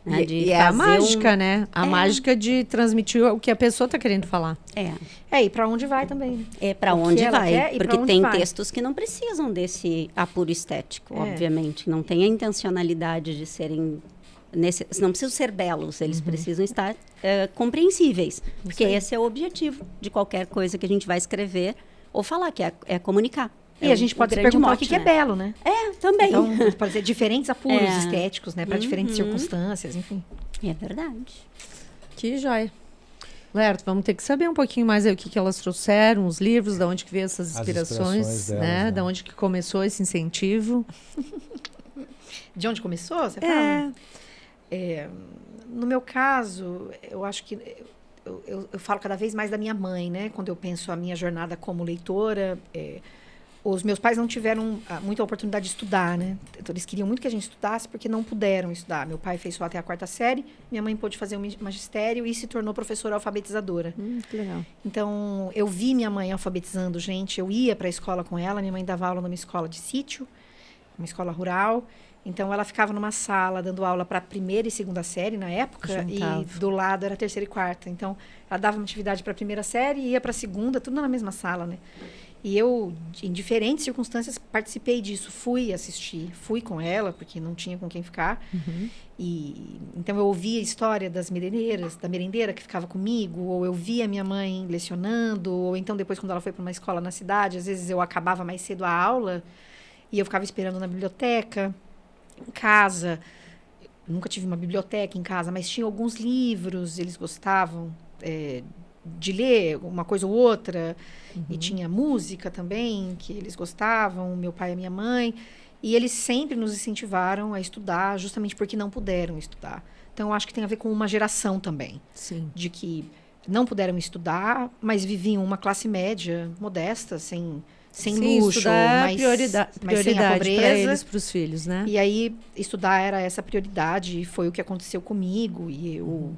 Né?
E é a mágica, né? A mágica de transmitir o que a pessoa está querendo falar.
E para onde vai também.
É para onde vai. Porque tem textos que não precisam desse apuro estético, obviamente. Não tem a intencionalidade de serem... não precisam ser belos, eles precisam estar compreensíveis. Porque esse é o objetivo de qualquer coisa que a gente vai escrever ou falar, que é comunicar.
E a gente pode se perguntar o que é belo, né?
Também.
Então, pode ser diferentes apuros estéticos, né? Para diferentes circunstâncias, enfim.
É verdade.
Que joia. Lerto, vamos ter que saber um pouquinho mais aí o que elas trouxeram, os livros, de onde que veio essas inspirações,
delas,
né? De onde que começou esse incentivo.
De onde começou, você fala? No meu caso, eu acho que eu falo cada vez mais da minha mãe, né? Quando eu penso a minha jornada como leitora, os meus pais não tiveram muita oportunidade de estudar, né? Então, eles queriam muito que a gente estudasse porque não puderam estudar. Meu pai fez só até a 4ª série, minha mãe pôde fazer o magistério e se tornou professora alfabetizadora.
Que legal.
Então, eu vi minha mãe alfabetizando gente, eu ia para a escola com ela, minha mãe dava aula numa escola de sítio, uma escola rural. Então, ela ficava numa sala dando aula para a 1ª e 2ª série na época, e do lado era a 3ª e 4ª. Então, ela dava uma atividade para a 1ª série e ia para a 2ª, tudo na mesma sala, né? E eu, em diferentes circunstâncias, participei disso. Fui assistir, fui com ela, porque não tinha com quem ficar. Então, eu ouvia a história das merendeiras, da merendeira que ficava comigo, ou eu via minha mãe lecionando, ou então, depois, quando ela foi para uma escola na cidade, às vezes eu acabava mais cedo a aula e eu ficava esperando na biblioteca. Em casa, nunca tive uma biblioteca em casa, mas tinha alguns livros, eles gostavam de ler uma coisa ou outra, e tinha música também, que eles gostavam, meu pai e minha mãe, e eles sempre nos incentivaram a estudar, justamente porque não puderam estudar. Então, eu acho que tem a ver com uma geração também.
Sim.
De que não puderam estudar, mas viviam uma classe média, modesta, sem luxo, mas sem a pobreza.
Para eles, para os filhos, né?
E aí, estudar era essa prioridade, e foi o que aconteceu comigo, e eu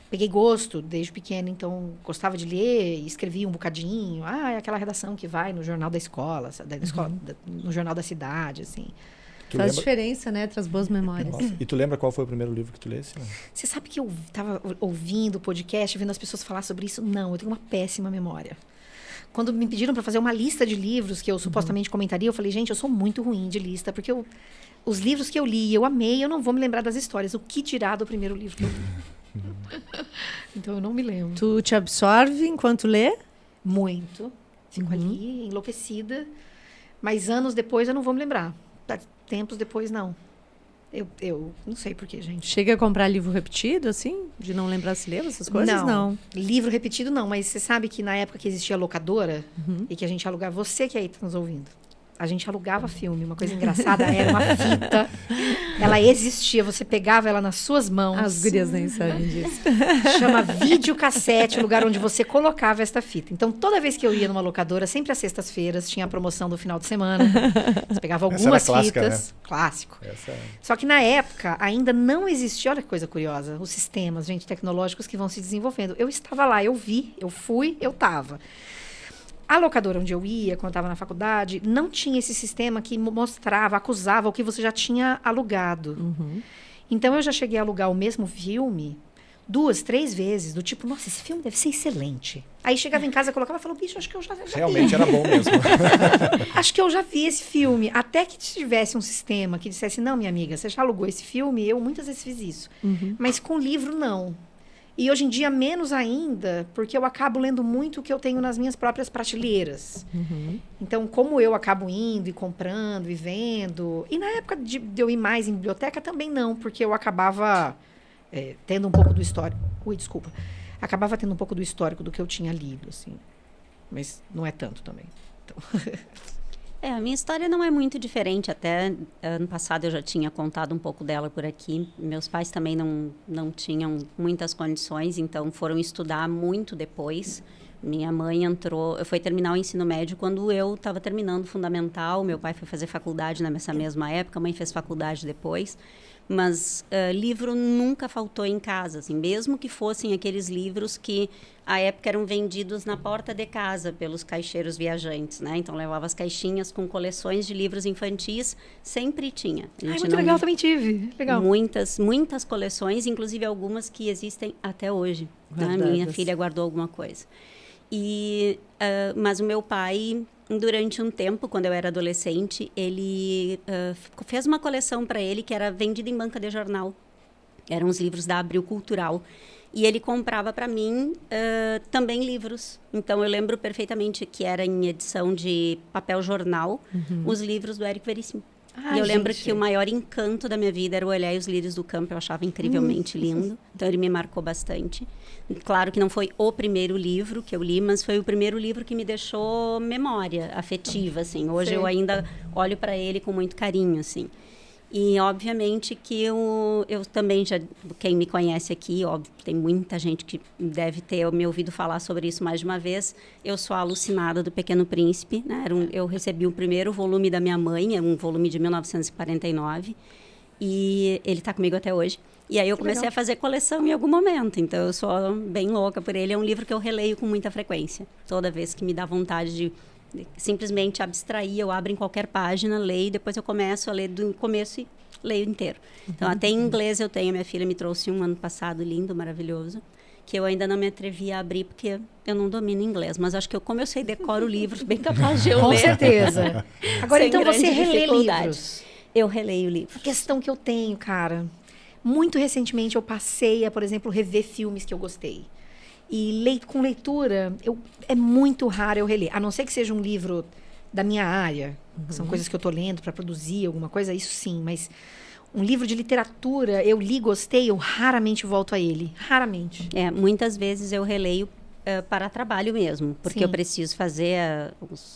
peguei gosto desde pequena, então gostava de ler, escrevia um bocadinho. É aquela redação que vai no jornal da escola, no jornal da cidade, assim.
Faz diferença, né? Traz boas memórias.
Nossa. E tu lembra qual foi o primeiro livro que tu lesse?
Você sabe que eu estava ouvindo o podcast, vendo as pessoas falar sobre isso? Não, eu tenho uma péssima memória. Quando me pediram para fazer uma lista de livros que eu supostamente comentaria, eu falei, gente, eu sou muito ruim de lista, porque os livros que eu li, eu amei, eu não vou me lembrar das histórias. O que dirá do primeiro livro que eu li? Então, eu não me lembro.
Tu te absorve enquanto lê?
Muito. Fico ali, enlouquecida. Mas anos depois, eu não vou me lembrar. Tempos depois, não. Eu não sei por quê, gente.
Chega a comprar livro repetido, assim? De não lembrar se leu essas coisas? Não.
Livro repetido, não. Mas você sabe que na época que existia locadora, e que a gente alugava... Você que aí está nos ouvindo. A gente alugava filme. Uma coisa engraçada era uma fita. Ela existia. Você pegava ela nas suas mãos.
As gurias nem sabem disso.
Chama videocassete, o lugar onde você colocava esta fita. Então, toda vez que eu ia numa locadora, sempre às sextas-feiras, tinha a promoção do final de semana. Você pegava algumas
clássica,
fitas. Né? Clássico. Só que na época, ainda não existia, olha que coisa curiosa, os sistemas, gente, tecnológicos que vão se desenvolvendo. Eu estava lá, eu vi, eu fui, eu estava. A locadora onde eu ia, quando eu estava na faculdade, não tinha esse sistema que mostrava, acusava o que você já tinha alugado. Então, eu já cheguei a alugar o mesmo filme 2, 3 vezes, do tipo, nossa, esse filme deve ser excelente. Aí chegava em casa, colocava e falava, bicho, acho que eu já vi.
Realmente era bom mesmo.
Acho que eu já vi esse filme. Até que tivesse um sistema que dissesse, não, minha amiga, você já alugou esse filme? Eu muitas vezes fiz isso. Mas com livro, não. E hoje em dia, menos ainda, porque eu acabo lendo muito o que eu tenho nas minhas próprias prateleiras. Então, como eu acabo indo e comprando e vendo... E na época de eu ir mais em biblioteca, também não, porque eu acabava tendo um pouco do histórico... Acabava tendo um pouco do histórico do que eu tinha lido, assim. Mas não é tanto também. Então...
A minha história não é muito diferente. Até ano passado eu já tinha contado um pouco dela por aqui. Meus pais também não tinham muitas condições, então foram estudar muito depois. Minha mãe foi terminar o ensino médio quando eu estava terminando o fundamental. Meu pai foi fazer faculdade nessa mesma época, a mãe fez faculdade depois. Mas livro nunca faltou em casa, assim, mesmo que fossem aqueles livros que à época eram vendidos na porta de casa pelos caixeiros viajantes, né? Então levava as caixinhas com coleções de livros infantis, sempre tinha.
Muito legal, também tive. Legal.
Muitas coleções, inclusive algumas que existem até hoje. Né? Minha filha guardou alguma coisa. Mas o meu pai, durante um tempo, quando eu era adolescente, ele fez uma coleção para ele que era vendida em banca de jornal. Eram os livros da Abril Cultural. E ele comprava para mim também livros. Então, eu lembro perfeitamente que era em edição de papel jornal, os livros do Érico Veríssimo. E eu lembro que o maior encanto da minha vida era o Olhar e os Lírios do Campo. Eu achava incrivelmente lindo. Então, ele me marcou bastante. Claro que não foi o primeiro livro que eu li, mas foi o primeiro livro que me deixou memória afetiva, assim. Hoje eu ainda olho para ele com muito carinho, assim. E, obviamente, que eu também quem me conhece aqui, óbvio, tem muita gente que deve ter me ouvido falar sobre isso mais de uma vez. Eu sou a alucinada do Pequeno Príncipe, né? Eu recebi o primeiro volume da minha mãe, é um volume de 1949, e ele está comigo até hoje. E aí eu comecei a fazer coleção em algum momento, então eu sou bem louca por ele. É um livro que eu releio com muita frequência, toda vez que me dá vontade de simplesmente abstrair, eu abro em qualquer página, leio, depois eu começo a ler do começo e leio inteiro. Então, até em inglês eu tenho, minha filha me trouxe um ano passado, lindo, maravilhoso, que eu ainda não me atrevi a abrir, porque eu não domino inglês, mas acho que como eu sei, decoro o livro, bem capaz de eu ler.
Com certeza. Agora, então, você relê livros?
Eu releio livros.
A questão que eu tenho, cara, muito recentemente eu passei a, por exemplo, rever filmes que eu gostei. E com leitura, é muito raro eu reler. A não ser que seja um livro da minha área. São coisas que eu estou lendo para produzir alguma coisa, isso sim. Mas um livro de literatura, eu li, gostei, eu raramente volto a ele. Raramente.
Muitas vezes eu releio para trabalho mesmo. Porque eu preciso fazer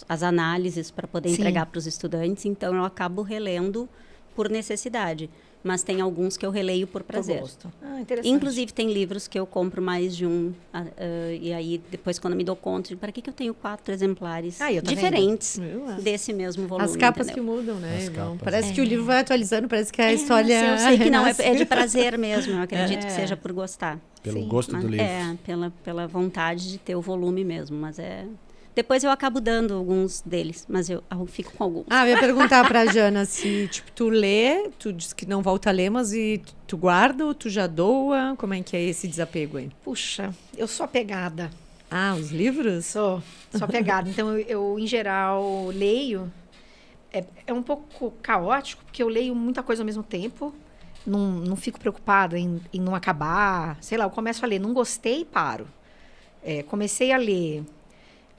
as análises para poder entregar para os estudantes. Então, eu acabo relendo por necessidade. Mas tem alguns que eu releio por prazer.
Interessante.
Inclusive, tem livros que eu compro mais de um. E aí, depois, quando eu me dou conta, para que eu tenho 4 exemplares diferentes desse mesmo volume?
As capas, entendeu? Que mudam, né? Parece que o livro vai atualizando, parece que a história...
Eu sei que não, é de prazer mesmo. Eu acredito que seja por gostar.
Pelo gosto do livro.
Pela vontade de ter o volume mesmo. Mas Depois eu acabo dando alguns deles, mas eu fico com alguns.
Eu ia perguntar pra Jana se, tipo, tu lê, tu diz que não volta a ler, mas tu guarda ou tu já doa? Como é que é esse desapego aí?
Puxa, eu sou apegada.
Os livros?
Sou apegada. Então, eu, em geral, leio. É um pouco caótico, porque eu leio muita coisa ao mesmo tempo. Não fico preocupada em não acabar. Sei lá, eu começo a ler, não gostei, paro. Comecei a ler...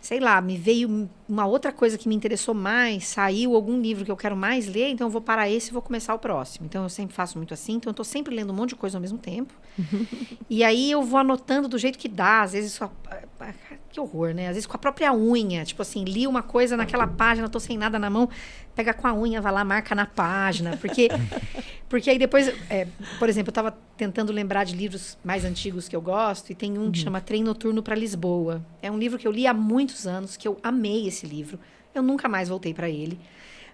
Sei lá, me veio uma outra coisa que me interessou mais, saiu algum livro que eu quero mais ler, então eu vou parar esse e vou começar o próximo. Então, eu sempre faço muito assim, então eu estou sempre lendo um monte de coisa ao mesmo tempo. E aí, eu vou anotando do jeito que dá, às vezes... Que horror, né? Às vezes com a própria unha, tipo assim, li uma coisa naquela página, tô sem nada na mão, pega com a unha, vai lá, marca na página, porque aí depois, por exemplo, eu tava tentando lembrar de livros mais antigos que eu gosto, e tem um que chama Trem Noturno para Lisboa. É um livro que eu li há muitos anos, que eu amei esse livro, eu nunca mais voltei para ele,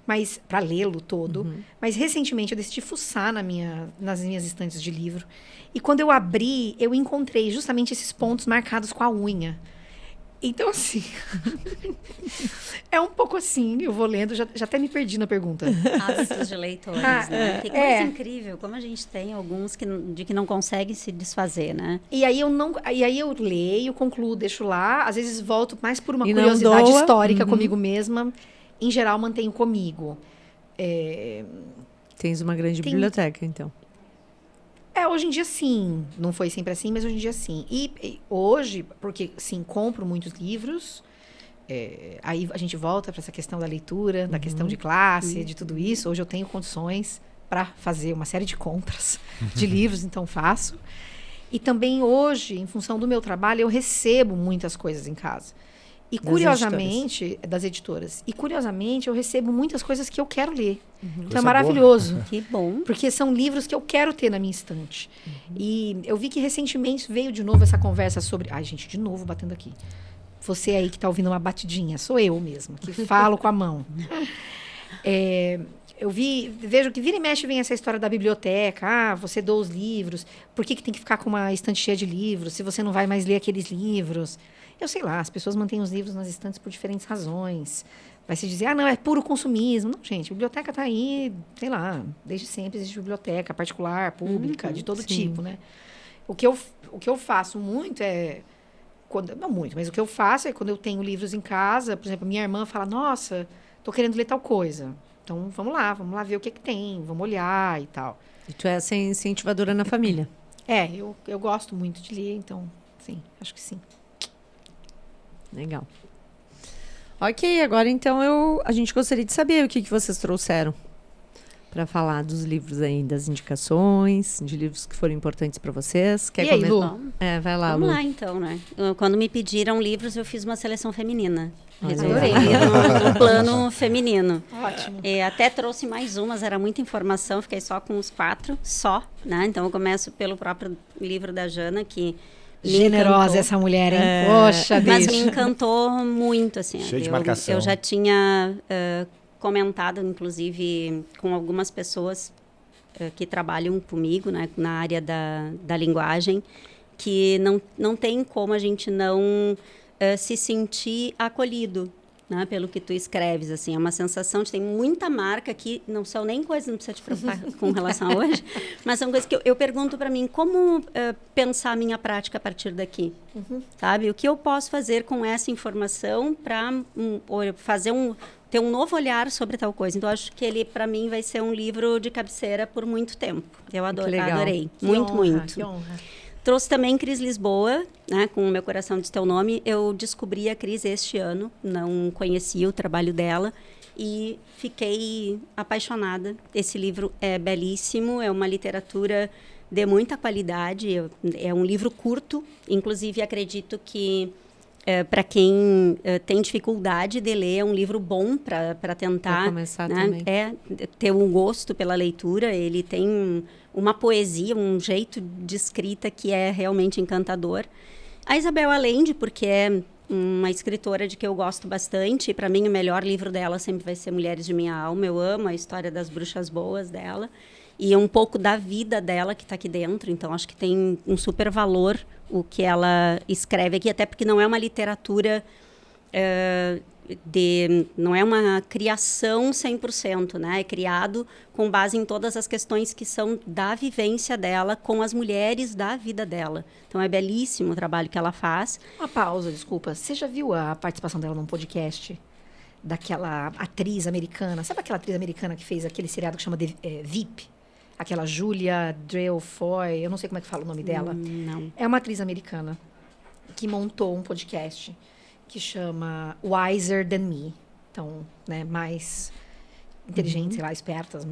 mas para lê-lo todo, mas recentemente eu decidi fuçar nas minhas estantes de livro, e quando eu abri, eu encontrei justamente esses pontos marcados com a unha. Então, assim, é um pouco assim, eu vou lendo, já até me perdi na pergunta.
Hábitos de leitores, né? Que coisa incrível, como a gente tem alguns que não conseguem se desfazer, né?
E aí eu leio, concluo, deixo lá, às vezes volto mais por uma curiosidade histórica comigo mesma, em geral mantenho comigo.
Tens uma grande biblioteca, então.
Hoje em dia sim. Não foi sempre assim, mas hoje em dia sim. E hoje, porque sim, compro muitos livros, aí a gente volta para essa questão da leitura, da questão de classe, de tudo isso. Hoje eu tenho condições para fazer uma série de compras de livros, então faço. E também hoje, em função do meu trabalho, eu recebo muitas coisas em casa. E curiosamente, das editoras. E curiosamente, eu recebo muitas coisas que eu quero ler. Então é maravilhoso.
Que bom.
Porque são livros que eu quero ter na minha estante. E eu vi que recentemente veio de novo essa conversa sobre... Ai, gente, de novo batendo aqui. Você aí que está ouvindo uma batidinha, sou eu mesmo, que falo com a mão. Vejo que vira e mexe vem essa história da biblioteca. Ah, você doa os livros. Por que tem que ficar com uma estante cheia de livros se você não vai mais ler aqueles livros? Eu sei lá, as pessoas mantêm os livros nas estantes por diferentes razões. Vai se dizer, não, é puro consumismo. Não, gente, a biblioteca está aí, sei lá, desde sempre existe biblioteca particular, pública, de todo tipo, né? O que eu faço muito é... não muito, mas o que eu faço é quando eu tenho livros em casa, por exemplo, minha irmã fala, nossa, tô querendo ler tal coisa. Então, vamos lá ver o que tem, vamos olhar e tal.
E tu é essa incentivadora na família?
Eu gosto muito de ler, então, sim, acho que sim.
Legal. Ok, agora então a gente gostaria de saber o que vocês trouxeram para falar dos livros aí, das indicações, de livros que foram importantes para vocês. Quer
aí, Lu?
Vai lá, Lu.
Vamos lá, então, né? Quando me pediram livros, eu fiz uma seleção feminina.
Adorei.
No plano feminino.
Ótimo.
Até trouxe mais umas, era muita informação, fiquei só com os 4, né? Então, eu começo pelo próprio livro da Jana, que...
Generosa essa mulher, hein? Poxa,
mas
bicho.
me encantou muito, assim.
Cheio de marcação.
Eu já tinha comentado, inclusive, com algumas pessoas que trabalham comigo, né, na área da linguagem, que não tem como a gente não se sentir acolhido, né, pelo que tu escreves, assim, é uma sensação de tem muita marca aqui, não são nem coisas, não precisa te preocupar com relação a hoje, mas são coisas que eu pergunto para mim, como pensar a minha prática a partir daqui, sabe? O que eu posso fazer com essa informação para ter um novo olhar sobre tal coisa. Então, acho que ele, para mim, vai ser um livro de cabeceira por muito tempo. Eu adorei, muito.
Que honra.
Trouxe também Cris Lisboa, né, com O Meu Coração Diz Teu Nome. Eu descobri a Cris este ano, não conhecia o trabalho dela e fiquei apaixonada. Esse livro é belíssimo, é uma literatura de muita qualidade, é um livro curto, inclusive acredito que para quem tem dificuldade de ler, é um livro bom para tentar,
pra começar,
né,
também.
ter um gosto pela leitura. Ele tem uma poesia, um jeito de escrita que é realmente encantador. A Isabel Allende, porque é uma escritora de que eu gosto bastante, e para mim o melhor livro dela sempre vai ser Mulheres de Minha Alma. Eu amo a história das bruxas boas dela e um pouco da vida dela que está aqui dentro, então acho que tem um super valor o que ela escreve aqui, até porque não é uma literatura não é uma criação 100%, né? É criado com base em todas as questões que são da vivência dela com as mulheres da vida dela. Então é belíssimo o trabalho que ela faz.
Uma pausa, desculpa. Você já viu a participação dela num podcast daquela atriz americana? Sabe aquela atriz americana que fez aquele seriado que chama VIP? Aquela Julia Dreyfus, eu não sei como é que fala o nome dela.
Não.
É uma atriz americana que montou um podcast que chama Wiser Than Me. Então, né, mais inteligentes, sei lá, espertas,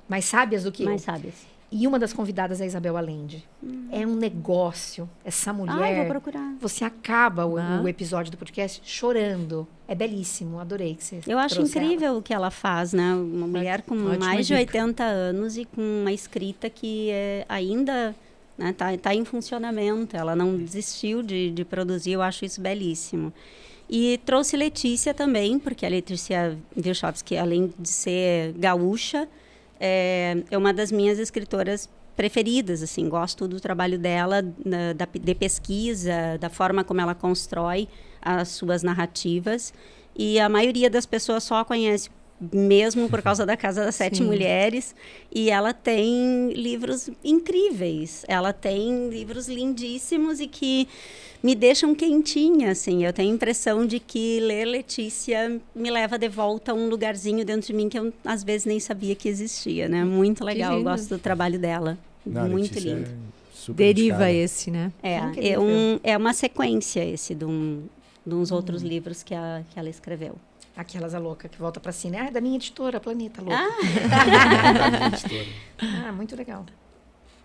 mais sábias do que
mais
eu.
sábias.
E uma das convidadas é a Isabel Allende. É um negócio. Essa mulher...
vou procurar.
Você acaba o episódio do podcast chorando. É belíssimo. Adorei que você
Eu acho
trouxe
incrível o que ela faz, né? Uma mulher com mais de 80 anos e com uma escrita que ainda... né, tá em funcionamento, ela não desistiu de produzir, eu acho isso belíssimo. E trouxe Letícia também, porque a Letícia Wilchowski, além de ser gaúcha, é uma das minhas escritoras preferidas, assim, gosto do trabalho dela, de pesquisa, da forma como ela constrói as suas narrativas, e a maioria das pessoas só a conhece mesmo por causa da Casa das Sete Mulheres, e ela tem livros incríveis, ela tem livros lindíssimos e que me deixam quentinha, assim. Eu tenho a impressão de que ler Letícia me leva de volta a um lugarzinho dentro de mim que eu às vezes nem sabia que existia, né? Muito legal, eu gosto do trabalho dela.
Não,
muito
Letícia
lindo.
Deriva
indicada.
esse, né?
É uma sequência esse de uns outros livros que ela escreveu.
Aquelas a louca que volta pra cima. É da minha editora, Planeta Louca. Muito legal.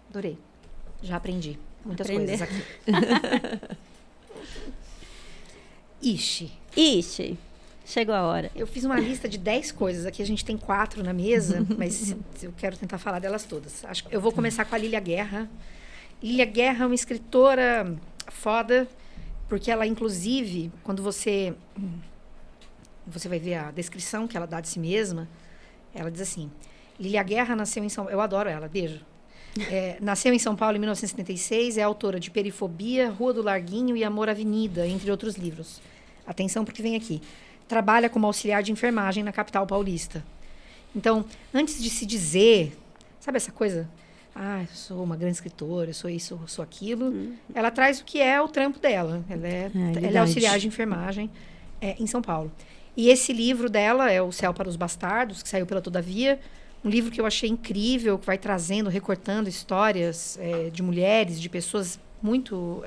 Adorei. Já aprendi muitas coisas aqui. Ixi.
Chegou a hora.
Eu fiz uma lista de 10 coisas. Aqui a gente tem 4 na mesa, mas eu quero tentar falar delas todas. Acho que eu vou começar com a Lília Guerra. Lília Guerra é uma escritora foda, porque ela, inclusive, quando você vai ver a descrição que ela dá de si mesma, ela diz assim, Lília Guerra nasceu em São Paulo. Eu adoro ela, beijo. Nasceu em São Paulo em 1976, é autora de Perifobia, Rua do Larguinho e Amor Avenida, entre outros livros. Atenção porque vem aqui. Trabalha como auxiliar de enfermagem na capital paulista. Então, antes de se dizer, sabe essa coisa? Eu sou uma grande escritora, eu sou isso, eu sou aquilo. Ela traz o que é o trampo dela. Ela é auxiliar de enfermagem em São Paulo. E esse livro dela é O Céu para os Bastardos, que saiu pela Todavia. Um livro que eu achei incrível, que vai trazendo, recortando histórias de mulheres, de pessoas muito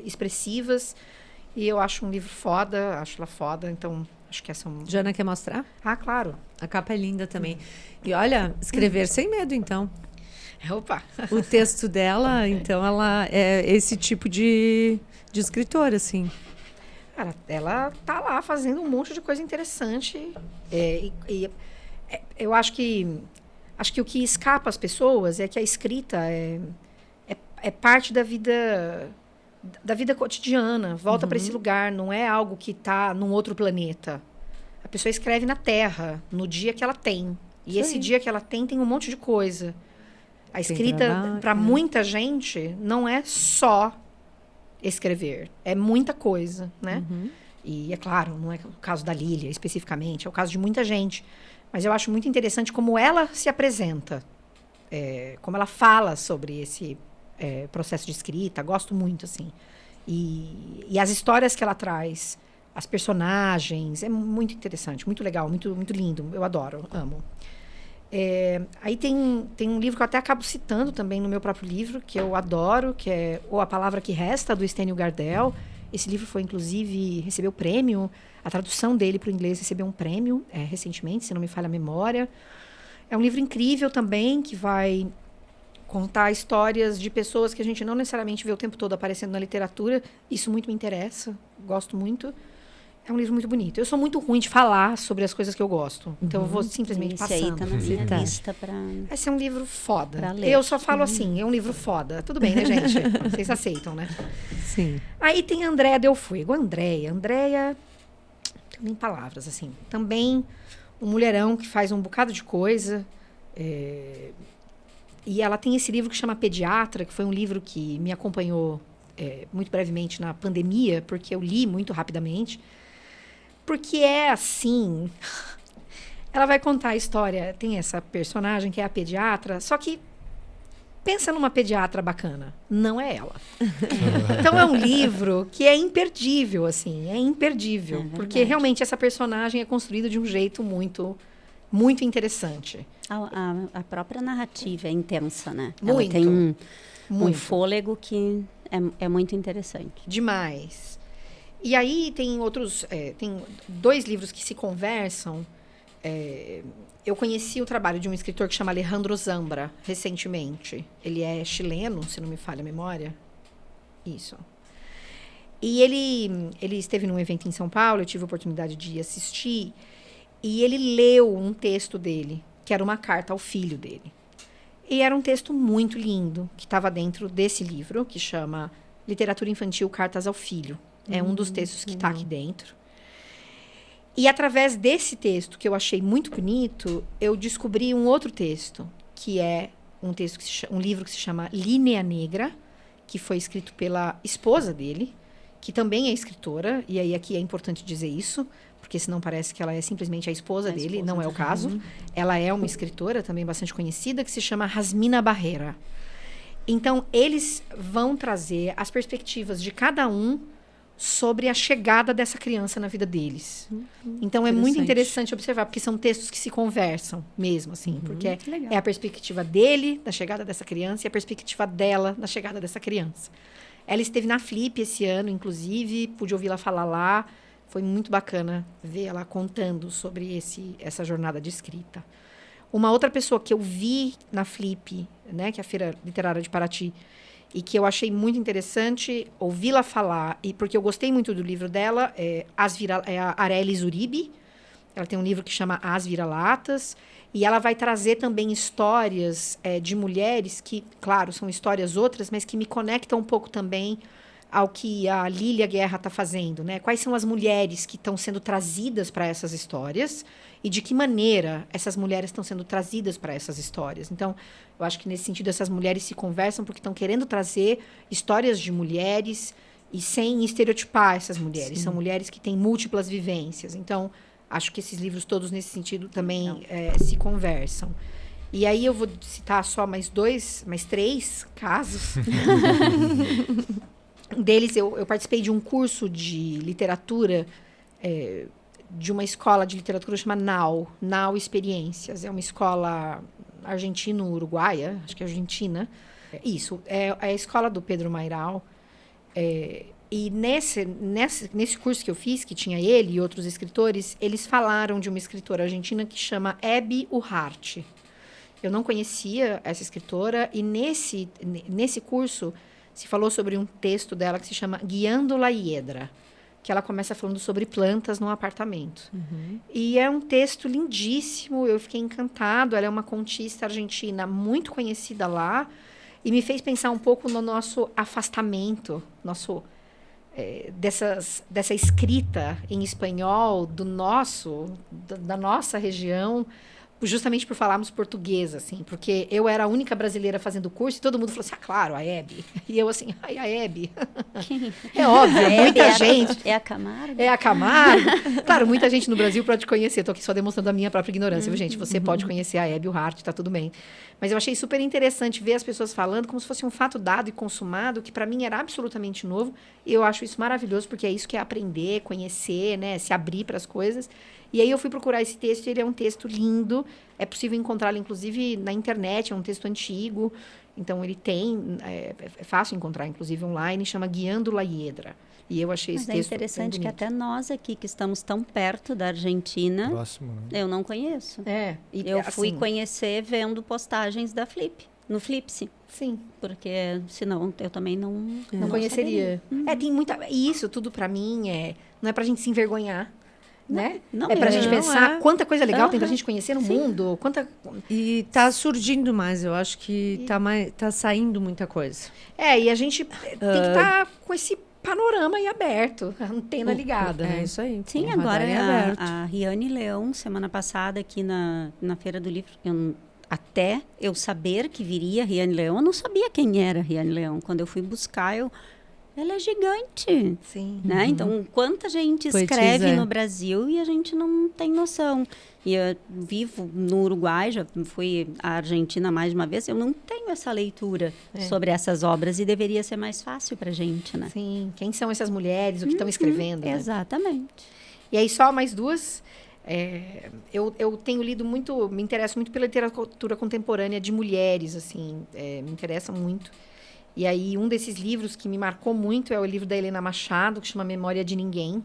expressivas. E eu acho um livro foda, acho ela foda, então acho que essa é
Jana quer mostrar?
Claro.
A capa é linda também. E olha, escrever sem medo, então.
Opa!
O texto dela, então, ela é esse tipo de escritora, assim.
Cara, ela tá lá fazendo um monte de coisa interessante. Eu acho que o que escapa às pessoas é que a escrita é parte da vida cotidiana. Volta para esse lugar, não é algo que está num outro planeta. A pessoa escreve na Terra, no dia que ela tem. E esse dia que ela tem um monte de coisa. A escrita, para muita gente, não é só escrever. É muita coisa, né? E, é claro, não é o caso da Lília, especificamente. É o caso de muita gente. Mas eu acho muito interessante como ela se apresenta. Como ela fala sobre esse processo de escrita. Gosto muito, assim. E as histórias que ela traz, as personagens, é muito interessante, muito legal, muito, muito lindo. Eu adoro, amo. Aí tem um livro que eu até acabo citando também no meu próprio livro, que eu adoro, que é Ou a Palavra que Resta, do Stênio Gardel. Esse livro foi, inclusive, recebeu prêmio. A tradução dele para o inglês recebeu um prêmio recentemente, se não me falha a memória. É um livro incrível também, que vai contar histórias de pessoas que a gente não necessariamente vê o tempo todo aparecendo na literatura. Isso muito me interessa, gosto muito. É um livro muito bonito. Eu sou muito ruim de falar sobre as coisas que eu gosto. Então, eu vou simplesmente
Esse
passando.
aí tá na minha lista para...
Esse é um livro foda.
Pra ler.
Eu só falo assim, é um livro foda. Tudo bem, né, gente? Vocês aceitam, né?
Sim.
Aí tem a Andréa Del Fuego. Andréa, não tem nem palavras, assim. Também um mulherão que faz um bocado de coisa. E ela tem esse livro que chama Pediatra, que foi um livro que me acompanhou muito brevemente na pandemia, porque eu li muito rapidamente. Porque é assim... Ela vai contar a história, tem essa personagem que é a pediatra, só que pensa numa pediatra bacana, não é ela. Então é um livro que é imperdível, assim, porque realmente essa personagem é construída de um jeito muito, muito interessante.
A própria narrativa é intensa, né?
Muito.
Ela tem um
Muito.
fôlego que é muito interessante.
Demais. E aí tem tem 2 livros que se conversam. Eu conheci o trabalho de um escritor que chama Alejandro Zambra, recentemente. Ele é chileno, se não me falha a memória. Isso. E ele esteve num evento em São Paulo, eu tive a oportunidade de assistir, e ele leu um texto dele, que era uma carta ao filho dele. E era um texto muito lindo, que estava dentro desse livro, que chama Literatura Infantil, Cartas ao Filho. É um dos textos que está aqui dentro. E através desse texto, que eu achei muito bonito, eu descobri um outro texto, que é um livro que se chama Linea Negra, que foi escrito pela esposa dele, que também é escritora, e aí aqui é importante dizer isso, porque senão parece que ela é simplesmente a esposa dele, não é o caso. Ela é uma escritora também bastante conhecida, que se chama Rasmina Barrera. Então, eles vão trazer as perspectivas de cada um sobre a chegada dessa criança na vida deles. Então, é muito interessante observar, porque são textos que se conversam mesmo, assim, porque é a perspectiva dele, da chegada dessa criança, e a perspectiva dela, da chegada dessa criança. Ela esteve na Flip esse ano, inclusive, pude ouvi-la falar lá. Foi muito bacana ver ela contando sobre essa jornada de escrita. Uma outra pessoa que eu vi na Flip, né, que é a Feira Literária de Paraty, e que eu achei muito interessante ouvi-la falar, e porque eu gostei muito do livro dela, é a Arelis Uribe. Ela tem um livro que chama As Vira-Latas, e ela vai trazer também histórias de mulheres que, claro, são histórias outras, mas que me conectam um pouco também ao que a Lília Guerra está fazendo, né? Quais são as mulheres que estão sendo trazidas para essas histórias e de que maneira essas mulheres estão sendo trazidas para essas histórias. Então, eu acho que nesse sentido essas mulheres se conversam porque estão querendo trazer histórias de mulheres e sem estereotipar essas mulheres. Sim. São mulheres que têm múltiplas vivências. Então, acho que esses livros todos nesse sentido também se conversam. E aí eu vou citar só mais 3 casos. Um deles, eu participei de um curso de literatura de uma escola de literatura chamada NAU Experiências. É uma escola argentino-uruguaia, acho que é argentina. Isso, é a escola do Pedro Mairal. E nesse curso que eu fiz, que tinha ele e outros escritores, eles falaram de uma escritora argentina que chama Hebe Uharte. Eu não conhecia essa escritora, e nesse curso se falou sobre um texto dela que se chama Guiando la Hiedra, que ela começa falando sobre plantas num apartamento. Uhum. E é um texto lindíssimo, eu fiquei encantada. Ela é uma contista argentina muito conhecida lá, e me fez pensar um pouco no nosso afastamento, dessa escrita em espanhol da nossa região, justamente por falarmos português, assim, porque eu era a única brasileira fazendo o curso e todo mundo falou assim, claro, a Hebe. E eu assim, ai, a Hebe. É óbvio, muita gente.
É a Camargo?
É a Camargo. Claro, muita gente no Brasil pode conhecer, estou aqui só demonstrando a minha própria ignorância, viu, gente? Você pode conhecer a Hebe Uharte, tá tudo bem. Mas eu achei super interessante ver as pessoas falando como se fosse um fato dado e consumado, que para mim era absolutamente novo, e eu acho isso maravilhoso, porque é isso que é aprender, conhecer, né, se abrir para as coisas. E aí eu fui procurar esse texto, e ele é um texto lindo, é possível encontrá-lo, inclusive, na internet, é um texto antigo, então ele é fácil encontrar, inclusive, online, chama Guiando la Hiedra. E eu achei esse texto
é interessante que até nós aqui, que estamos tão perto da Argentina,
próximo, né?
Eu não conheço.
Eu
fui conhecer vendo postagens da Flip, no Flipse.
Sim.
Porque, senão, eu também não
conheceria. Tem muita... E isso tudo, para mim, não é pra gente se envergonhar. Né?
Não,
é pra gente pensar quanta coisa legal tem pra gente conhecer no mundo.
E tá surgindo mais, eu acho que tá saindo muita coisa.
E a gente tem que estar com esse panorama aí aberto, a antena ligada.
É isso aí.
Sim, agora a Riane Leão, semana passada, aqui na Feira do Livro, até eu saber que viria a Riane Leão, eu não sabia quem era a Riane Leão. Quando eu fui buscar, ela é gigante.
Sim.
Né? Então, quanta gente escreve no Brasil e a gente não tem noção. E eu vivo no Uruguai, já fui à Argentina mais de uma vez, eu não tenho essa leitura sobre essas obras e deveria ser mais fácil para a gente, né?
Sim. Quem são essas mulheres, o que estão escrevendo, né?
Exatamente.
E aí, só mais 2. Eu tenho lido muito, me interesso muito pela literatura contemporânea de mulheres, assim, me interessa muito. E aí, um desses livros que me marcou muito é o livro da Helena Machado, que chama Memória de Ninguém.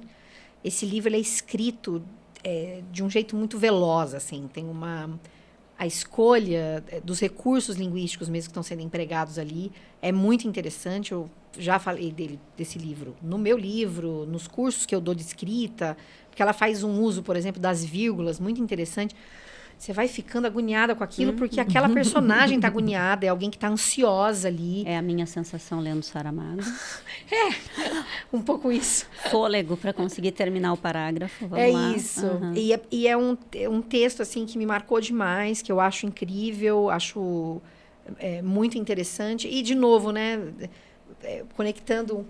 Esse livro ele é escrito de um jeito muito veloz, assim. Tem a escolha dos recursos linguísticos mesmo que estão sendo empregados ali é muito interessante. Eu já falei desse livro no meu livro, nos cursos que eu dou de escrita, porque ela faz um uso, por exemplo, das vírgulas muito interessante. Você vai ficando agoniada com aquilo, porque aquela personagem está agoniada, é alguém que está ansiosa ali.
É a minha sensação lendo Saramago.
Um pouco isso.
Fôlego para conseguir terminar o parágrafo. Vamos lá.
Isso. E é um texto assim que me marcou demais, que eu acho incrível, acho muito interessante. E, de novo, né, conectando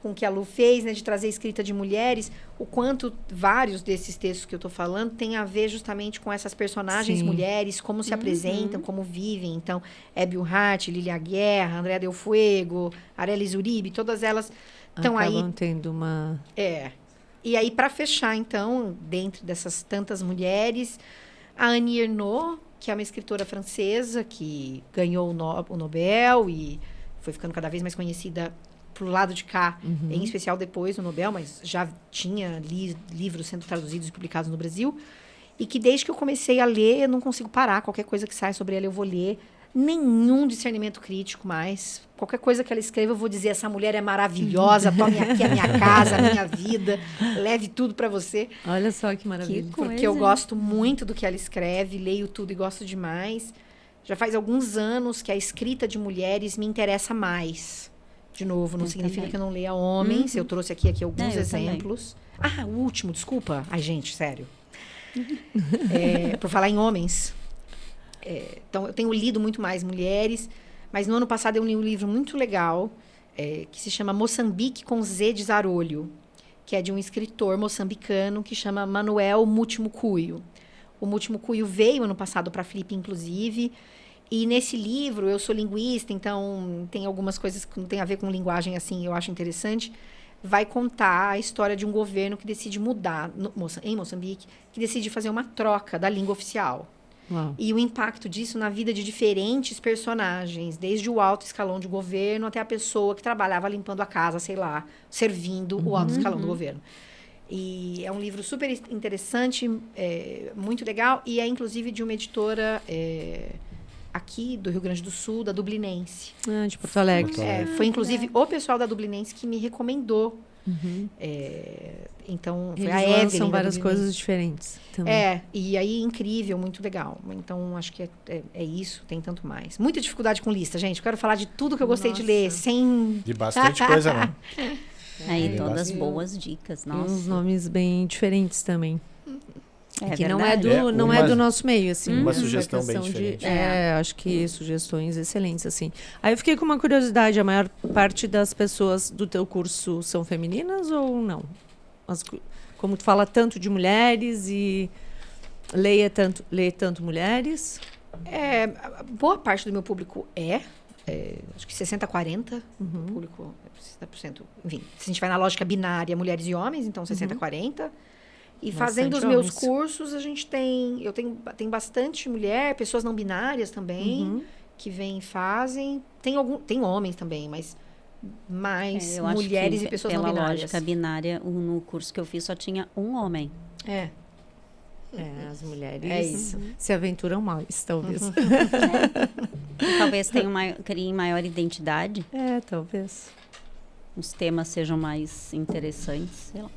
com o que a Lu fez, né, de trazer escrita de mulheres, o quanto vários desses textos que eu estou falando têm a ver justamente com essas personagens mulheres, como se apresentam, como vivem. Então, Hebe Uharte, Lília Guerra, Andréa Del Fuego, Arelis Uribe, todas elas estão aí.
Acabam tendo uma...
E aí, para fechar, então, dentro dessas tantas mulheres, a Annie Ernaux, que é uma escritora francesa que ganhou o Nobel e foi ficando cada vez mais conhecida pro lado de cá, em especial depois do Nobel, mas já tinha livros sendo traduzidos e publicados no Brasil, e que desde que eu comecei a ler, eu não consigo parar. Qualquer coisa que sai sobre ela, eu vou ler. nenhum discernimento crítico mais. Qualquer coisa que ela escreva, eu vou dizer, essa mulher é maravilhosa, tome aqui a minha casa, a minha vida, leve tudo para você.
Olha só que maravilha.
Que
Porque eu gosto muito do que ela escreve, leio tudo e gosto demais. Já faz alguns anos que a escrita de mulheres me interessa mais. De novo, não significa
também.
que eu não leia homens. Eu trouxe aqui alguns
eu
exemplos. Ah, o último, desculpa. Ai, gente, sério. Por falar em homens. Então, eu tenho lido muito mais mulheres. Mas no ano passado eu li um livro muito legal, que se chama Moçambique com Z de Zarolho, que é de um escritor moçambicano que chama Manuel Muti-Mukuyo. O Muti-Mukuyo veio ano passado para a Flip, inclusive. E nesse livro, eu sou linguista, então tem algumas coisas que não tem a ver com linguagem, assim, eu acho interessante. Vai contar a história de um governo que decide mudar, em Moçambique, que decide fazer uma troca da língua oficial.
Uau.
E o impacto disso na vida de diferentes personagens, desde o alto escalão de governo até a pessoa que trabalhava limpando a casa, sei lá, servindo o alto escalão do governo. E é um livro super interessante, muito legal, e é inclusive de uma editora aqui do Rio Grande do Sul, da Dublinense.
Ah, de Porto Alegre.
Foi inclusive o pessoal da Dublinense que me recomendou. Então, foi
Eles
a Evelyn
lançam
da
várias
Dublinense.
coisas diferentes também.
E aí incrível, muito legal. Então, acho que é isso, tem tanto mais. Muita dificuldade com lista, gente. Eu quero falar de tudo que eu gostei de ler, sem...
De bastante coisa, né?
Aí, todas
bastante.
boas dicas,
Tem uns
nossa.
nomes bem diferentes também.
É
que
verdade.
não é do nosso meio, assim.
Uma
essa
sugestão bem
questão
diferente.
acho que sugestões excelentes, assim. Aí eu fiquei com uma curiosidade, a maior parte das pessoas do teu curso são femininas ou não? Como tu fala tanto de mulheres e lê tanto mulheres?
Boa parte do meu público acho que 60-40, público 60%. Enfim, se a gente vai na lógica binária, mulheres e homens, então 60-40. E fazendo os
Bastante
meus
homens.
cursos, eu tenho bastante mulher, pessoas não binárias também, que vêm e fazem. Tem homens também, mas mais
Eu acho
mulheres
que,
e pessoas
pela
não binárias.
lógica binária, no curso que eu fiz só tinha um homem.
As mulheres
É isso.
se aventuram mais, talvez.
Talvez criem maior identidade,
Talvez.
os temas sejam mais interessantes, sei lá.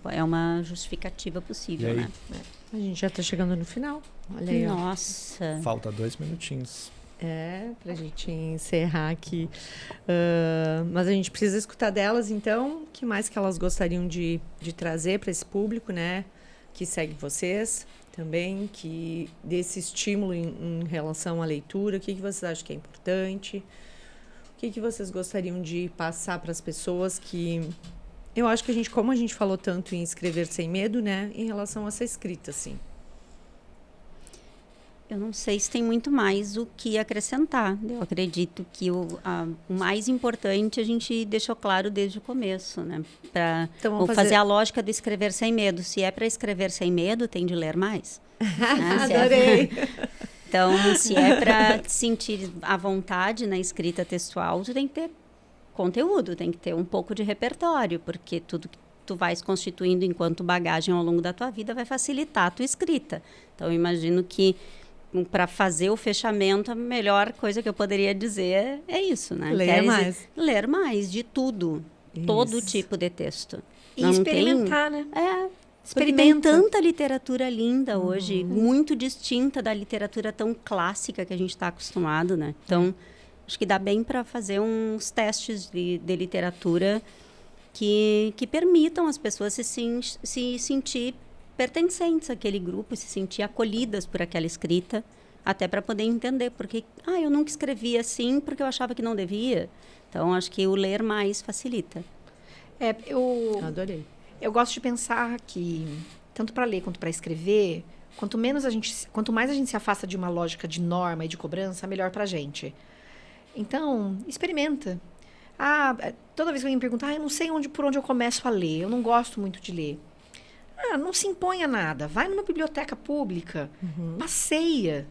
É uma justificativa possível,
E aí?
né?
A gente já está chegando no final. Olha aí, ó.
Nossa.
Falta 2 minutinhos.
Pra gente encerrar aqui. Mas a gente precisa escutar delas, então. O que mais que elas gostariam de trazer para esse público, né? Que segue vocês também, que desse estímulo em relação à leitura. O que vocês acham que é importante? O que vocês gostariam de passar para as pessoas que... Eu acho que como a gente falou tanto em escrever sem medo, né? Em relação a essa escrita, assim.
Eu não sei se tem muito mais o que acrescentar. Eu acredito que o mais importante a gente deixou claro desde o começo, né?
Então,
Vou
vamos
fazer a lógica do escrever sem medo. Se é para escrever sem medo, tem de ler mais. Né?
Adorei!
Então, se é para sentir à vontade na escrita textual, tu tem que ter conteúdo, tem que ter um pouco de repertório, porque tudo que tu vais constituindo enquanto bagagem ao longo da tua vida vai facilitar a tua escrita. Então, eu imagino que para fazer o fechamento, a melhor coisa que eu poderia dizer é isso, né?
Ler mais.
Ler mais de tudo.
Isso.
Todo tipo de texto.
E
Não
experimentar, né?
Porque tem
Experimenta.
tanta literatura linda hoje, muito distinta da literatura tão clássica que a gente está acostumado, né? Então, acho que dá bem para fazer uns testes de literatura que permitam as pessoas se sentir pertencentes àquele grupo, se sentir acolhidas por aquela escrita, até para poder entender porque eu nunca escrevi assim porque eu achava que não devia. Então, acho que o ler mais facilita.
Adorei.
Eu gosto de pensar que, tanto para ler quanto para escrever, quanto mais a gente se afasta de uma lógica de norma e de cobrança, melhor para a gente. Então, experimenta. Toda vez que alguém me pergunta, eu não sei por onde eu começo a ler, eu não gosto muito de ler. Não se impõe a nada. Vai numa biblioteca pública, passeia.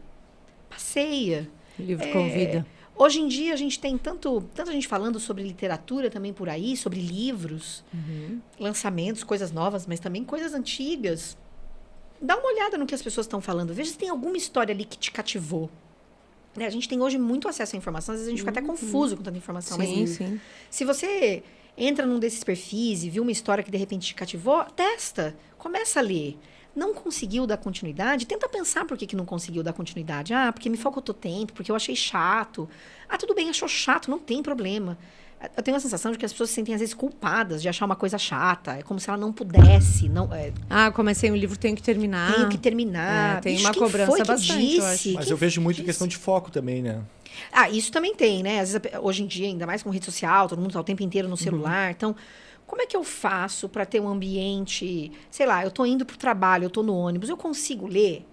O livro convida.
Hoje em dia, a gente tem tanta gente falando sobre literatura também por aí, sobre livros, lançamentos, coisas novas, mas também coisas antigas. Dá uma olhada no que as pessoas estão falando. Veja se tem alguma história ali que te cativou. né, a gente tem hoje muito acesso à informação, às vezes a gente fica até confuso com tanta informação.
Sim,
Mas
sim.
se você entra num desses perfis e viu uma história que de repente te cativou, testa, começa a ler. Não conseguiu dar continuidade, tenta pensar por que não conseguiu dar continuidade. Ah, porque me faltou tempo, porque eu achei chato. Ah, tudo bem, achou chato, não tem problema. Eu tenho a sensação de que as pessoas se sentem, às vezes, culpadas de achar uma coisa chata. É como se ela não pudesse. Não,
Comecei um livro, tenho que terminar.
tenho que terminar.
Tem
Bicho,
uma
quem
cobrança
foi que
bastante, eu acho.
disse?
Mas
Quem
eu vejo muito
disse?
questão de foco também, né?
Ah, isso também tem, né? Às vezes, hoje em dia, ainda mais com rede social, todo mundo tá o tempo inteiro no celular. Então, como é que eu faço para ter um ambiente... Sei lá, eu tô indo pro trabalho, eu tô no ônibus, eu consigo ler?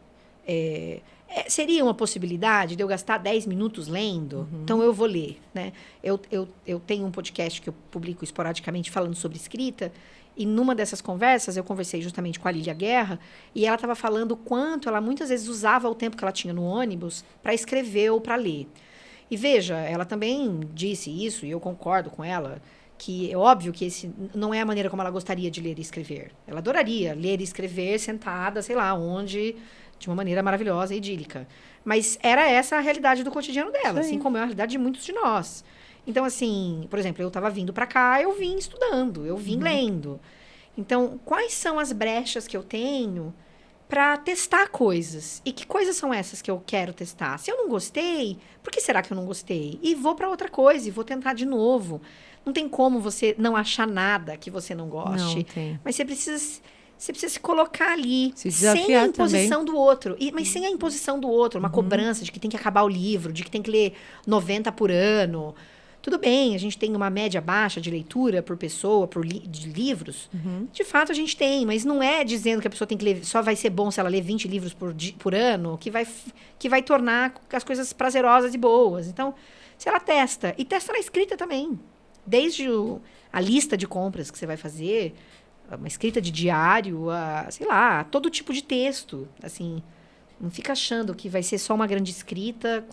Seria uma possibilidade de eu gastar 10 minutos lendo? Então, eu vou ler, né? Eu tenho um podcast que eu publico esporadicamente falando sobre escrita, e numa dessas conversas, eu conversei justamente com a Lília Guerra, e ela estava falando o quanto ela muitas vezes usava o tempo que ela tinha no ônibus para escrever ou para ler. E veja, ela também disse isso, e eu concordo com ela, que é óbvio que esse não é a maneira como ela gostaria de ler e escrever. Ela adoraria ler e escrever sentada, sei lá, onde... de uma maneira maravilhosa e idílica. Mas era essa a realidade do cotidiano dela, assim como é a realidade de muitos de nós. Então, assim, por exemplo, eu estava vindo para cá, eu vim estudando, eu vim lendo. Então, quais são as brechas que eu tenho para testar coisas? E que coisas são essas que eu quero testar? Se eu não gostei, por que será que eu não gostei? E vou para outra coisa, e vou tentar de novo. Não tem como você não achar nada que você não goste.
Não tem.
Mas você precisa se colocar ali,
Se
sem a
desafiar
imposição do outro. Mas sem a imposição do outro, uma cobrança de que tem que acabar o livro, de que tem que ler 90 por ano. Tudo bem, a gente tem uma média baixa de leitura por pessoa, de livros. De fato, a gente tem, mas não é dizendo que a pessoa tem que ler, só vai ser bom se ela ler 20 livros por ano, que vai tornar as coisas prazerosas e boas. Então, se ela testa, e testa na escrita também. Desde a lista de compras que você vai fazer, uma escrita de diário, sei lá, todo tipo de texto. Assim, não fica achando que vai ser só uma grande escrita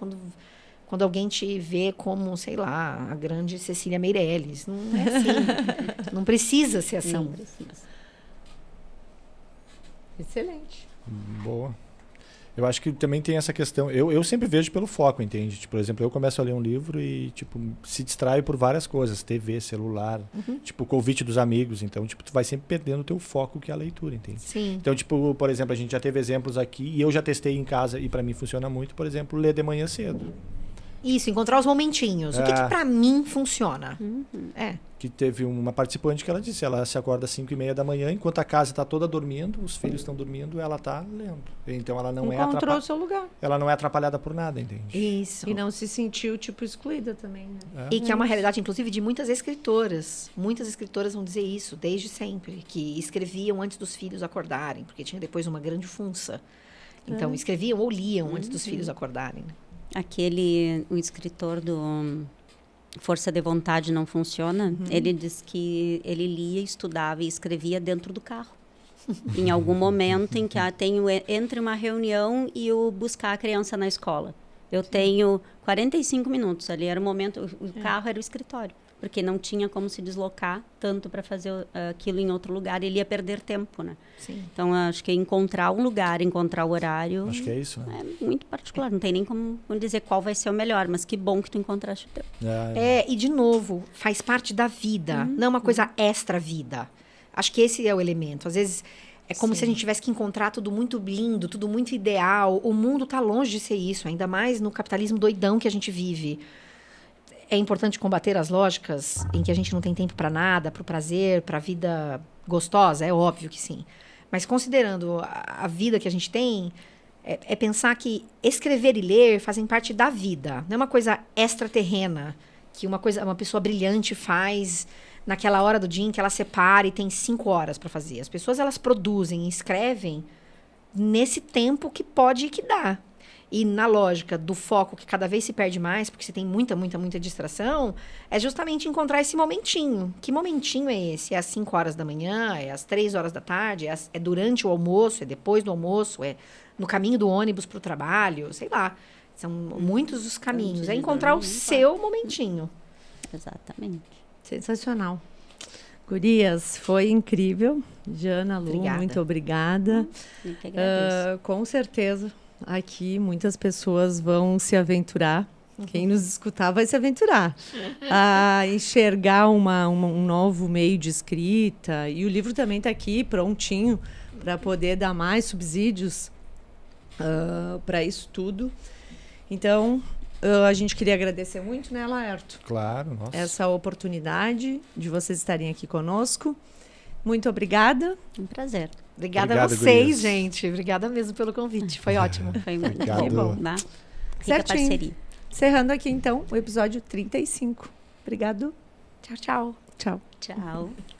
quando alguém te vê como, sei lá, a grande Cecília Meirelles. Não é assim. Não precisa ser assim.
Não precisa.
Excelente.
Boa. Eu acho que também tem essa questão. Eu sempre vejo pelo foco, entende? Tipo, por exemplo, eu começo a ler um livro e, tipo, se distraio por várias coisas. TV, celular, tipo, o convite dos amigos. Então, tipo, tu vai sempre perdendo o teu foco, que é a leitura, entende?
Sim.
Então, tipo, por exemplo, a gente já teve exemplos aqui e eu já testei em casa e pra mim funciona muito, por exemplo, ler de manhã cedo.
Isso, encontrar os momentinhos. O que pra mim funciona?
Que teve uma participante que ela disse, ela se acorda às 5h30 da manhã, enquanto a casa está toda dormindo, os filhos estão dormindo, ela está lendo. Então ela não
Encontrou o seu lugar.
ela não é atrapalhada por nada, entende?
Isso.
E não se sentiu, tipo, excluída também, né?
E que é uma realidade, inclusive, de muitas escritoras. Muitas escritoras vão dizer isso, desde sempre. Que escreviam antes dos filhos acordarem, porque tinha depois uma grande funça. Então, escreviam ou liam antes dos filhos acordarem.
O escritor do Força de Vontade Não Funciona, ele diz que ele lia, estudava e escrevia dentro do carro. Em algum momento em que tenho entre uma reunião e o buscar a criança na escola. Eu tenho 45 minutos ali, era o momento, o carro era o escritório. Porque não tinha como se deslocar tanto para fazer aquilo em outro lugar. Ele ia perder tempo, né?
Sim.
Então, acho que encontrar um lugar, encontrar o horário...
Acho que é isso, né?
É muito particular. Não tem nem como dizer qual vai ser o melhor. Mas que bom que tu encontraste o teu.
E de novo, faz parte da vida. Não é uma coisa extra-vida. Acho que esse é o elemento. Às vezes... É como se a gente tivesse que encontrar tudo muito lindo, tudo muito ideal. O mundo está longe de ser isso. Ainda mais no capitalismo doidão que a gente vive. É importante combater as lógicas em que a gente não tem tempo para nada, para o prazer, para a vida gostosa? É óbvio que sim. Mas considerando a vida que a gente tem, é pensar que escrever e ler fazem parte da vida. Não é uma coisa extraterrena, que uma pessoa brilhante faz naquela hora do dia em que ela separa e tem 5 horas para fazer. As pessoas, elas produzem e escrevem nesse tempo que pode e que dá. E na lógica do foco que cada vez se perde mais, porque você tem muita distração, é justamente encontrar esse momentinho. Que momentinho é esse? É às 5 horas da manhã? É às 3 horas da tarde? É durante o almoço? É depois do almoço? É no caminho do ônibus para o trabalho? Sei lá. São muitos os caminhos. É encontrar o seu momentinho.
Exatamente.
Sensacional. Gurias, foi incrível. Jana, Lu,
Obrigada.
muito obrigada.
Eu que agradeço.
Com certeza aqui muitas pessoas vão se aventurar. Quem nos escutar vai se aventurar a enxergar um novo meio de escrita. E o livro também está aqui prontinho para poder dar mais subsídios para isso tudo. Então, a gente queria agradecer muito, né, Laerto?
Claro, nossa.
Essa oportunidade de vocês estarem aqui conosco. Muito obrigada.
Um prazer.
Obrigada
Obrigado,
a vocês,
gurias.
gente. Obrigada mesmo pelo convite. Foi ótimo.
Foi muito
Obrigado.
bom, né? Rica
Certinho.
parceria.
Encerrando aqui, então, o episódio 35. Obrigado.
Tchau, tchau.
Tchau.
Tchau.